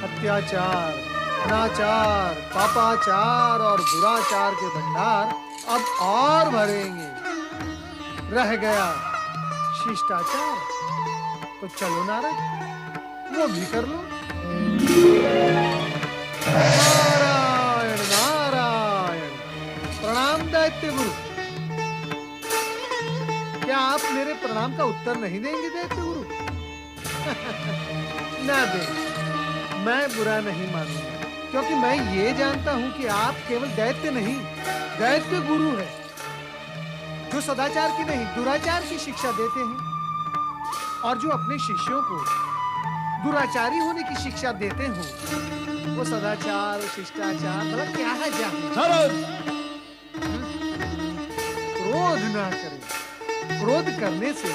अत्याचार, अनाचार, पापाचार और दुराचार के भंडार अब और भरेंगे। रह गया शिष्टाचार, तो चलो नारद वो भी कर लो। नारायण नारायण। प्रणाम दैत्य गुरु। क्या आप मेरे प्रणाम का उत्तर नहीं देंगे दैत्य गुरु? ना दें, मैं बुरा नहीं मानूंगा, क्योंकि मैं ये जानता हूं कि आप केवल दैत्य नहीं, दैत्य गुरु हैं, जो सदाचार की नहीं दुराचार की शिक्षा देते हैं, और जो अपने शिष्यों को दुराचारी होने की शिक्षा देते हो। वो सदाचार, शिष्टाचार मतलब क्या है जाने। क्रोध ना करें। क्रोध करने से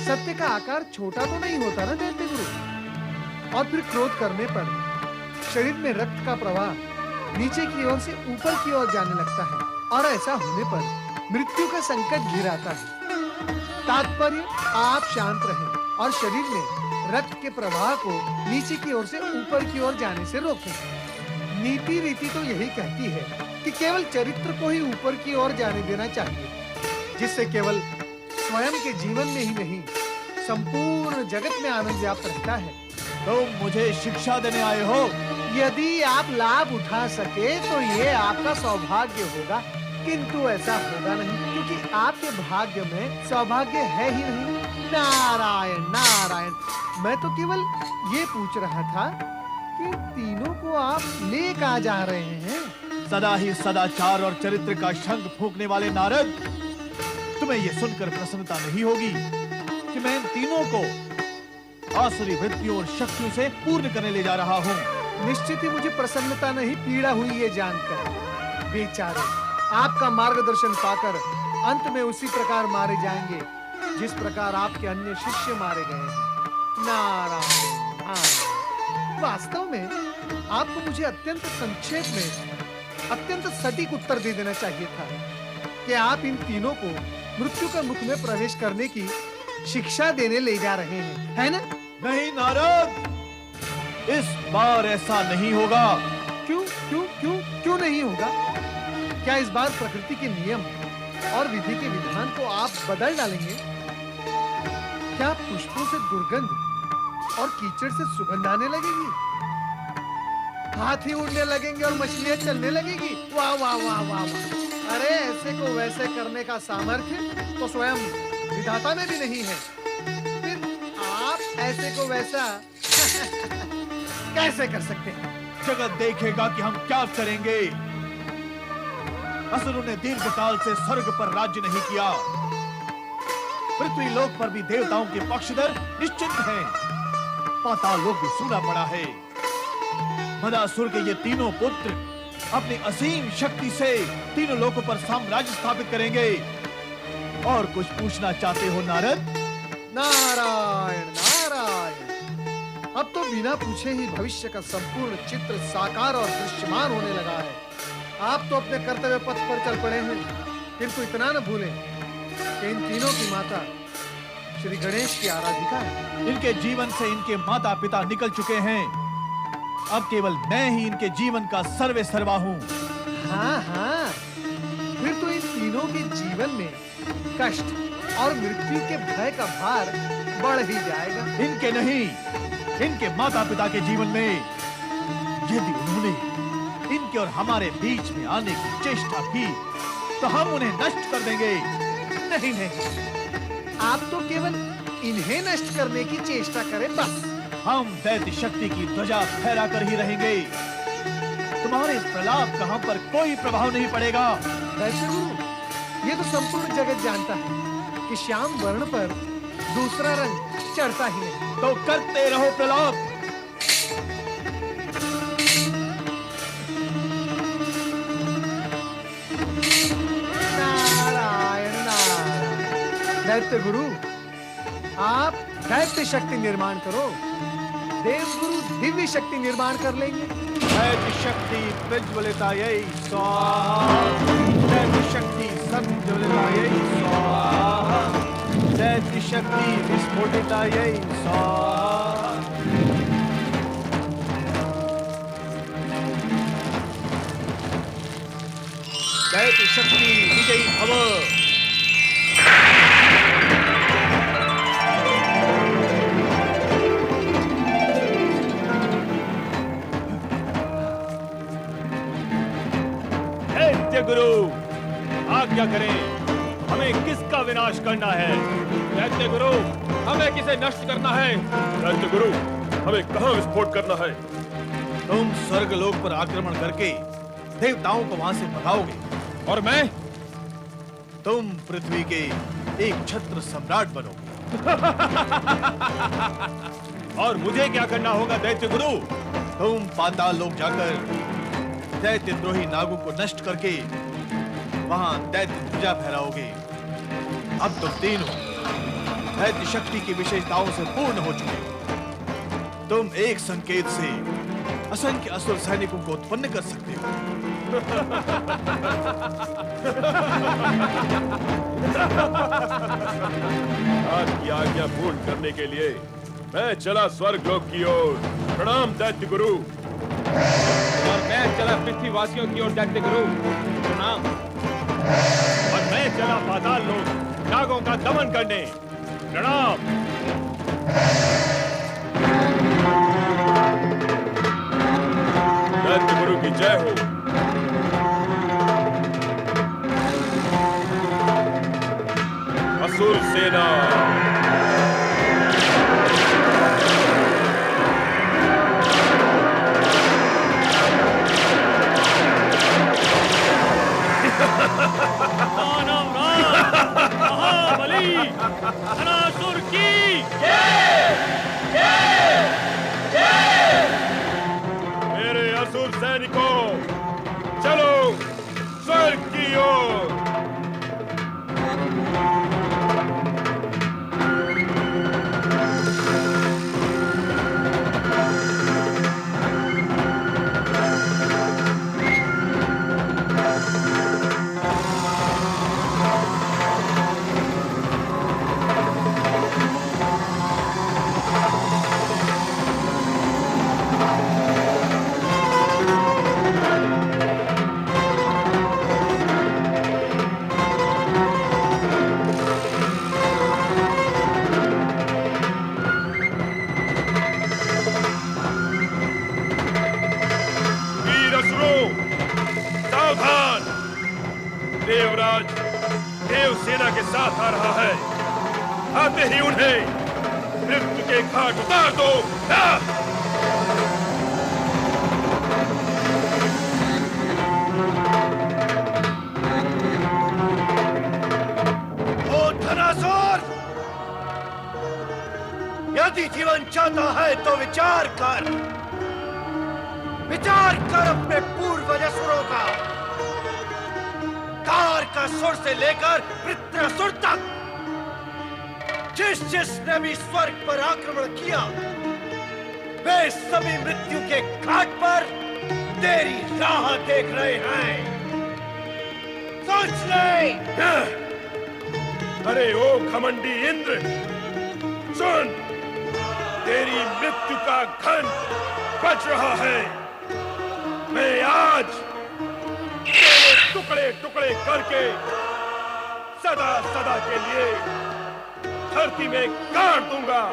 सत्य का आकार छोटा तो नहीं होता ना दैत्य गुरु। और फिर क्रोध करने पर शरीर में रक्त का प्रवाह नीचे की ओर से ऊपर की ओर जाने लगता है, और ऐसा होने पर मृत्यु का संकट घिराता है। तात्पर्य, आप शांत रहें और शरीर में रक्त के प्रवाह को नीचे की ओर से ऊपर की ओर जाने से रोकें। नीति रीति तो यही कहती है कि केवल चरित्र को ही ऊपर की ओर जाने देना चाहिए, जिससे केवल स्वयं के जीवन में ही नहीं संपूर्ण जगत में आनंद व्याप्त रहता है।
तुम मुझे शिक्षा देने आए हो?
यदि आप लाभ उठा सके तो ये आपका सौभाग्य होगा, किंतु ऐसा होगा नहीं, क्योंकि आपके भाग्य में सौभाग्य है ही नहीं। नारायण नारायण, मैं तो केवल ये पूछ रहा था कि तीनों को आप ले कहाँ जा रहे हैं?
सदा ही सदाचार और चरित्र का शंख फूंकने वाले नारद, तुम्हें यह सुनकर प्रसन्नता नहीं होगी कि मैं इन तीनों को आसुरी वृत्तियों और शक्तियों से पूर्ण करने ले जा रहा हूँ।
निश्चित ही मुझे प्रसन्नता नहीं, पीड़ा हुई ये जानकर। बेचारे आपका मार्गदर्शन पाकर अंत में उसी प्रकार मारे जाएंगे जिस प्रकार आपके अन्य शिष्य मारे गए हैं। नारायण नारायण। वास्तव में आपको मुझे अत्यंत संक्षेप में अत्यंत सटीक उत्तर दे देना चाहिए था कि आप इन तीनों को मृत्यु के मुख में प्रवेश करने की शिक्षा देने ले जा रहे हैं, है ना?
नहीं नारद, इस बार ऐसा नहीं होगा।
क्यों क्यों क्यों क्यों नहीं होगा? क्या इस बार प्रकृति के नियम और विधि के विधान को आप बदल डालेंगे? क्या पुष्पों से दुर्गंध और कीचड़ से सुगंध आने लगेगी? हाथी उड़ने लगेंगे और मछलियां चलने लगेगी? वाह वाह वाह वाह वाह। अरे ऐसे को वैसे करने का सामर्थ्य तो स्वयं विधाता में भी नहीं है, फिर आप ऐसे को वैसा कैसे कर सकते हैं?
जगत देखेगा कि हम क्या करेंगे। असुरों ने दीर्घकाल से स्वर्ग पर राज्य नहीं किया, पृथ्वी लोक पर भी देवताओं के पक्षधर निश्चित हैं। पाताल लोक भी सूना पड़ा है। मदासुर के ये तीनों पुत्र अपनी असीम शक्ति से तीनों लोकों पर साम्राज्य स्थापित करेंगे। और कुछ पूछना चाहते हो नारद?
नारायण नारायण। अब तो बिना पूछे ही भविष्य का संपूर्ण चित्र साकार और दृश्यमान होने लगा है। आप तो अपने कर्तव्य पथ पर चल पड़े हैं, किंतु इतना न भूलें कि इन तीनों की माता श्री गणेश की आराधिका है।
इनके जीवन से इनके माता पिता निकल चुके हैं। अब केवल मैं ही इनके जीवन का सर्वे सर्वा हूँ।
हाँ हाँ, फिर तो इन तीनों के जीवन में कष्ट और मृत्यु के भय का भार बढ़ ही जाएगा।
इनके नहीं, इनके माता पिता के जीवन में यदि उन्होंने इनके और हमारे बीच में आने की चेष्टा की तो हम उन्हें नष्ट कर देंगे।
नहीं नहीं, आप तो केवल इन्हें नष्ट करने की चेष्टा करें बस।
हम दैत्य शक्ति की ध्वजा फहरा कर ही रहेंगे। तुम्हारे इस प्रलाप का हम पर कोई प्रभाव नहीं पड़ेगा।
दैत्य गुरु, ये तो संपूर्ण जगत जानता है कि श्याम वर्ण पर दूसरा रंग चढ़ता ही नहीं।
तो करते रहो प्रलाप।
नारायण नारायण। दैत्य गुरु, आप दैत्य शक्ति निर्माण करो, देव गुरु दिव्य शक्ति निर्माण कर लेंगे।
दैत्य शक्ति प्रज्वलितायै स्वाहा, दैत्य शक्ति संज्वलितायै स्वाहा, दैत्य शक्ति विस्फोटितायै स्वाहा। दैत्य शक्ति विजयी भव।
गुरु, आज्ञा करें, हमें किसका विनाश करना है? दैत्य गुरु, हमें किसे नष्ट करना है? दैत्य गुरु, हमें कहाँ विस्फोट करना है?
तुम स्वर्ग लोक पर आक्रमण करके देवताओं को वहां से भगाओगे,
और मैं?
तुम पृथ्वी के एक छत्र सम्राट बनोगे।
और मुझे क्या करना होगा दैत्य गुरु?
तुम पाताल लोक जाकर दैत्य द्रोही नागों को नष्ट करके वहां दैत्य ध्वजा फहराओगे। अब तुम तीनों दैत्य शक्ति की विशेषताओं से पूर्ण हो चुके हो। तुम एक संकेत से असंख्य असुर सैनिकों को उत्पन्न कर सकते हो।
आपकी आज्ञा पूर्ण करने के लिए मैं चला स्वर्ग लोक की ओर। प्रणाम दैत्य गुरु।
और मैं चला पृथ्वी वासियों की ओर दैत्य गुरु। प्रणाम।
और मैं चला पाताल लोक नागों का दमन करने। प्रणाम। दैत्य गुरु की जय हो। असुर सेना।
महाबली धनासुर की
मेरे असुर सैनिकों, चलो स्वर्ग की ओर। देवराज देव सेना के साथ आ रहा है। आते ही उन्हें मृत्यु के घाट उतार दो।
ओ धनासुर, यदि जीवन चाहता है तो विचार कर अपने पूर्वजों का। कार का सुर से लेकर वृत्रासुर तक जिसने भी स्वर्ग पर आक्रमण किया, वे सभी मृत्यु के घाट पर तेरी राह देख रहे हैं। सोच ले।
अरे ओ घमंडी इंद्र, सुन, तेरी मृत्यु का घंट बज रहा है। मैं आज तेरे टुकड़े टुकड़े करके सदा सदा के लिए धरती में गाड़ दूंगा।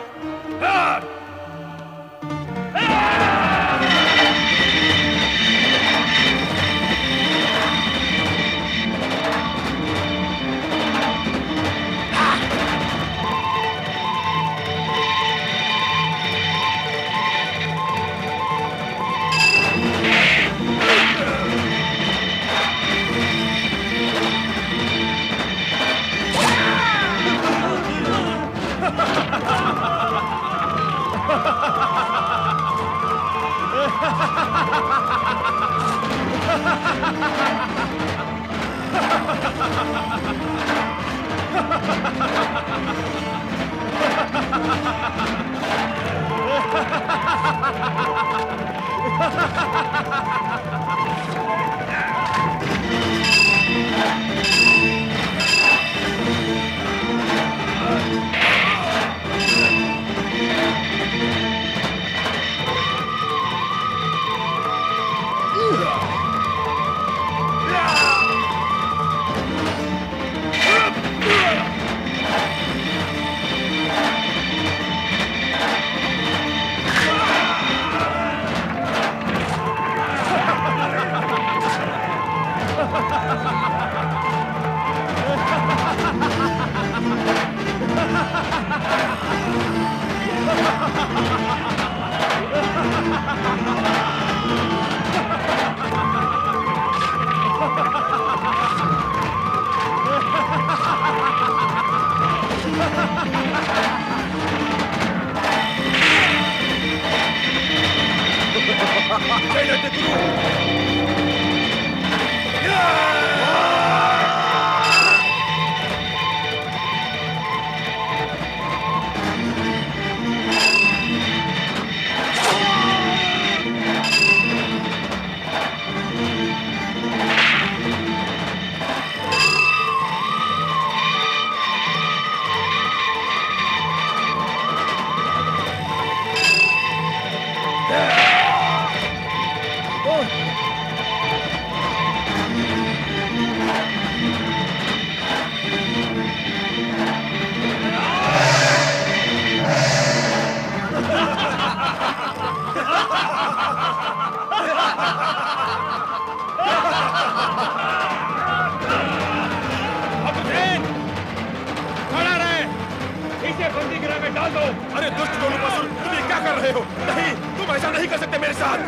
हो। नहीं, तुम ऐसा नहीं कर सकते मेरे साथ।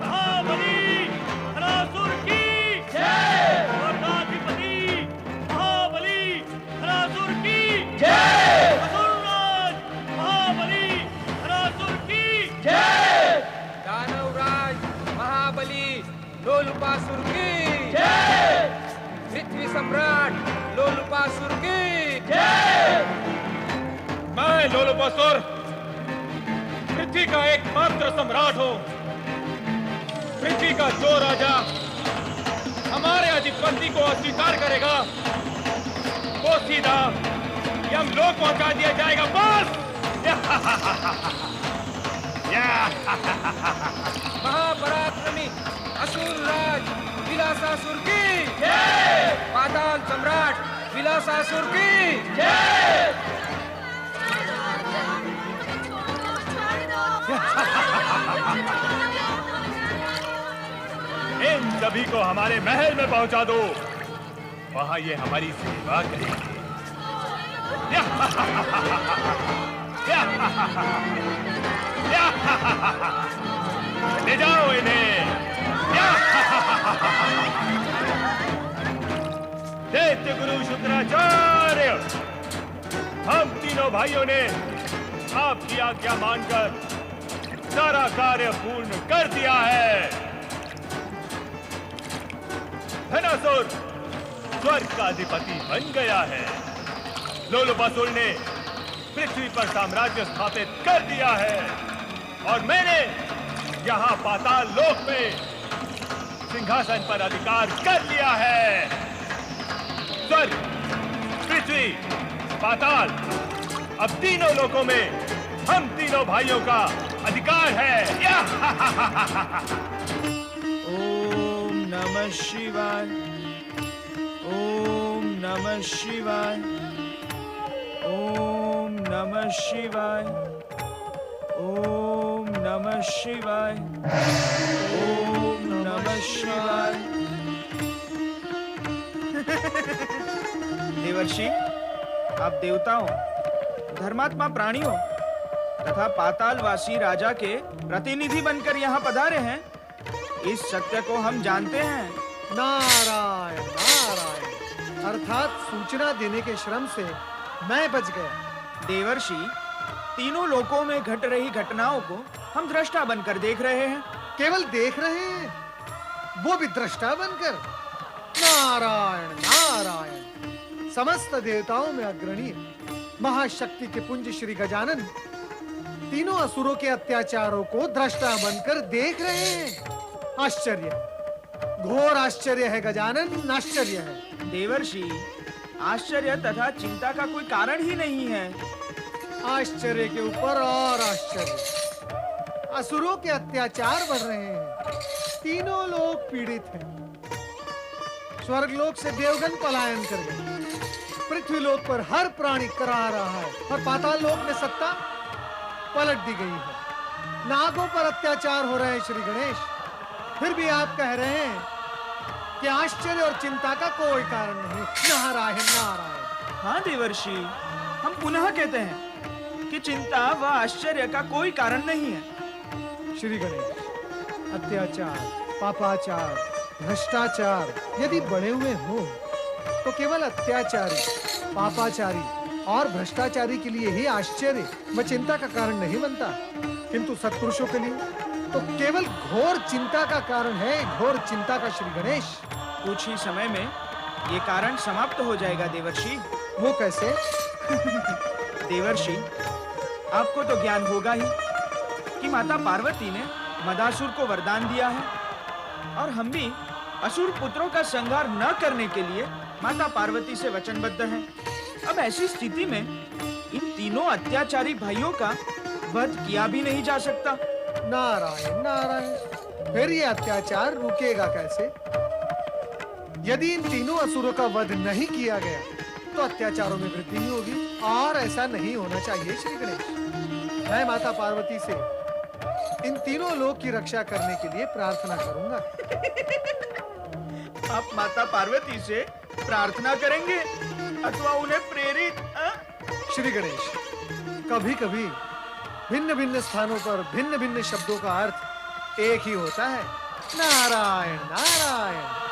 महाबली हरासुर की जय। स्वर्गाधिपति महाबली हरासुर की जय। असुरराज महाबली हरासुर की जय।
दानवराज महाबली लोलुपासुर की
जय।
पृथ्वी सम्राट लोलुपासुर की
जय।
मैं लोलुपासुर पृथ्वी का एकमात्र सम्राट हूँ। पृथ्वी का जो राजा हमारे अधिपति को अस्वीकार करेगा वो सीधा यमलोक पहुंचा दिया जाएगा। बस
महापराक्रमी असुर राज विलासासुर की जय। पाताल सम्राट विलासासुर की जय।
इन सभी को हमारे महल में पहुंचा दो, वहां ये हमारी सेवा करेंगे। ले जाओ इन्हें। दैत्य गुरु शुक्राचार्य, हम तीनों भाइयों ने आपकी आज्ञा मानकर सारा कार्य पूर्ण कर दिया है। धनासुर स्वर्ग का अधिपति बन गया है। लोलुपासुर ने पृथ्वी पर साम्राज्य स्थापित कर दिया है और मैंने यहाँ पाताल लोक में सिंहासन पर अधिकार कर लिया है। स्वर्ग, पृथ्वी, पाताल, अब तीनों लोकों में हम तीनों भाइयों का अधिकार है।
ओम नमः शिवाय। ओम नमः शिवाय। ओम नमः शिवाय। ओम नमः शिवाय। ओम नमः शिवाय। देवर्षि, आप देवताओं, धर्मात्मा प्राणियों तथा पातालवासी राजा के प्रतिनिधि बनकर यहाँ पधारे हैं। इस सत्य को हम जानते हैं।
नारायण नारायण, अर्थात सूचना देने के श्रम से मैं बच गया।
देवर्षि, तीनों लोकों में घट रही घटनाओं को हम दृष्टा बनकर देख रहे हैं।
केवल देख रहे हैं, वो भी दृष्टा बनकर। नारायण नारायण, समस्त देवताओं में अग्रणी महाशक्ति के पुंज श्री गजानन तीनों असुरों के अत्याचारों को दृष्टा बनकर देख रहे हैं। आश्चर्य, घोर आश्चर्य है गजानन, आश्चर्य है।
देवर्षि, आश्चर्य तथा चिंता का कोई कारण ही नहीं है।
आश्चर्य के ऊपर और आश्चर्य, असुरों के अत्याचार बढ़ रहे हैं। तीनों लोग पीड़ित हैं। स्वर्गलोक से देवगण पलायन कर गए, पृथ्वीलोक पर हर प्राणी करा रहा है और पाताल लोक में सत्ता पलट दी गई है। नागों पर अत्याचार हो रहे हैं श्री गणेश, फिर भी आप कह रहे हैं कि आश्चर्य और चिंता का कोई कारण नहीं। नारायण नारायण।
हाँ देवर्षि, हम पुनः कहते हैं कि चिंता व आश्चर्य का कोई कारण नहीं है।
श्री गणेश, अत्याचार, पापाचार, भ्रष्टाचार यदि बढ़े हुए हो तो केवल अत्याचारी, पापाचारी और भ्रष्टाचारी के लिए ही आश्चर्य व चिंता का कारण नहीं बनता, किंतु सत्पुरुषों के लिए तो केवल घोर चिंता का कारण है। घोर चिंता का श्री गणेश।
कुछ ही समय में ये कारण समाप्त हो जाएगा देवर्षि।
वो कैसे?
देवर्षि, आपको तो ज्ञान होगा ही कि माता पार्वती ने मदासुर को वरदान दिया है और हम भी असुर पुत्रों का संहार न करने के लिए माता पार्वती से वचनबद्ध हैं। अब ऐसी स्थिति में इन तीनों अत्याचारी भाइयों का वध किया भी नहीं जा सकता।
नारायण नारायण, फिर ये अत्याचार रुकेगा कैसे? यदि इन तीनों असुरों का वध नहीं किया गया तो अत्याचारों में वृद्धि ही होगी और ऐसा नहीं होना चाहिए श्री गणेश। मैं माता पार्वती से इन तीनों लोक की रक्षा करने के लिए प्रार्थना करूंगा।
आप माता पार्वती से प्रार्थना करेंगे? अथवा उन्हें प्रेरित।
श्री गणेश, कभी कभी भिन्न भिन्न स्थानों पर भिन्न भिन्न शब्दों का अर्थ एक ही होता है। नारायण नारायण।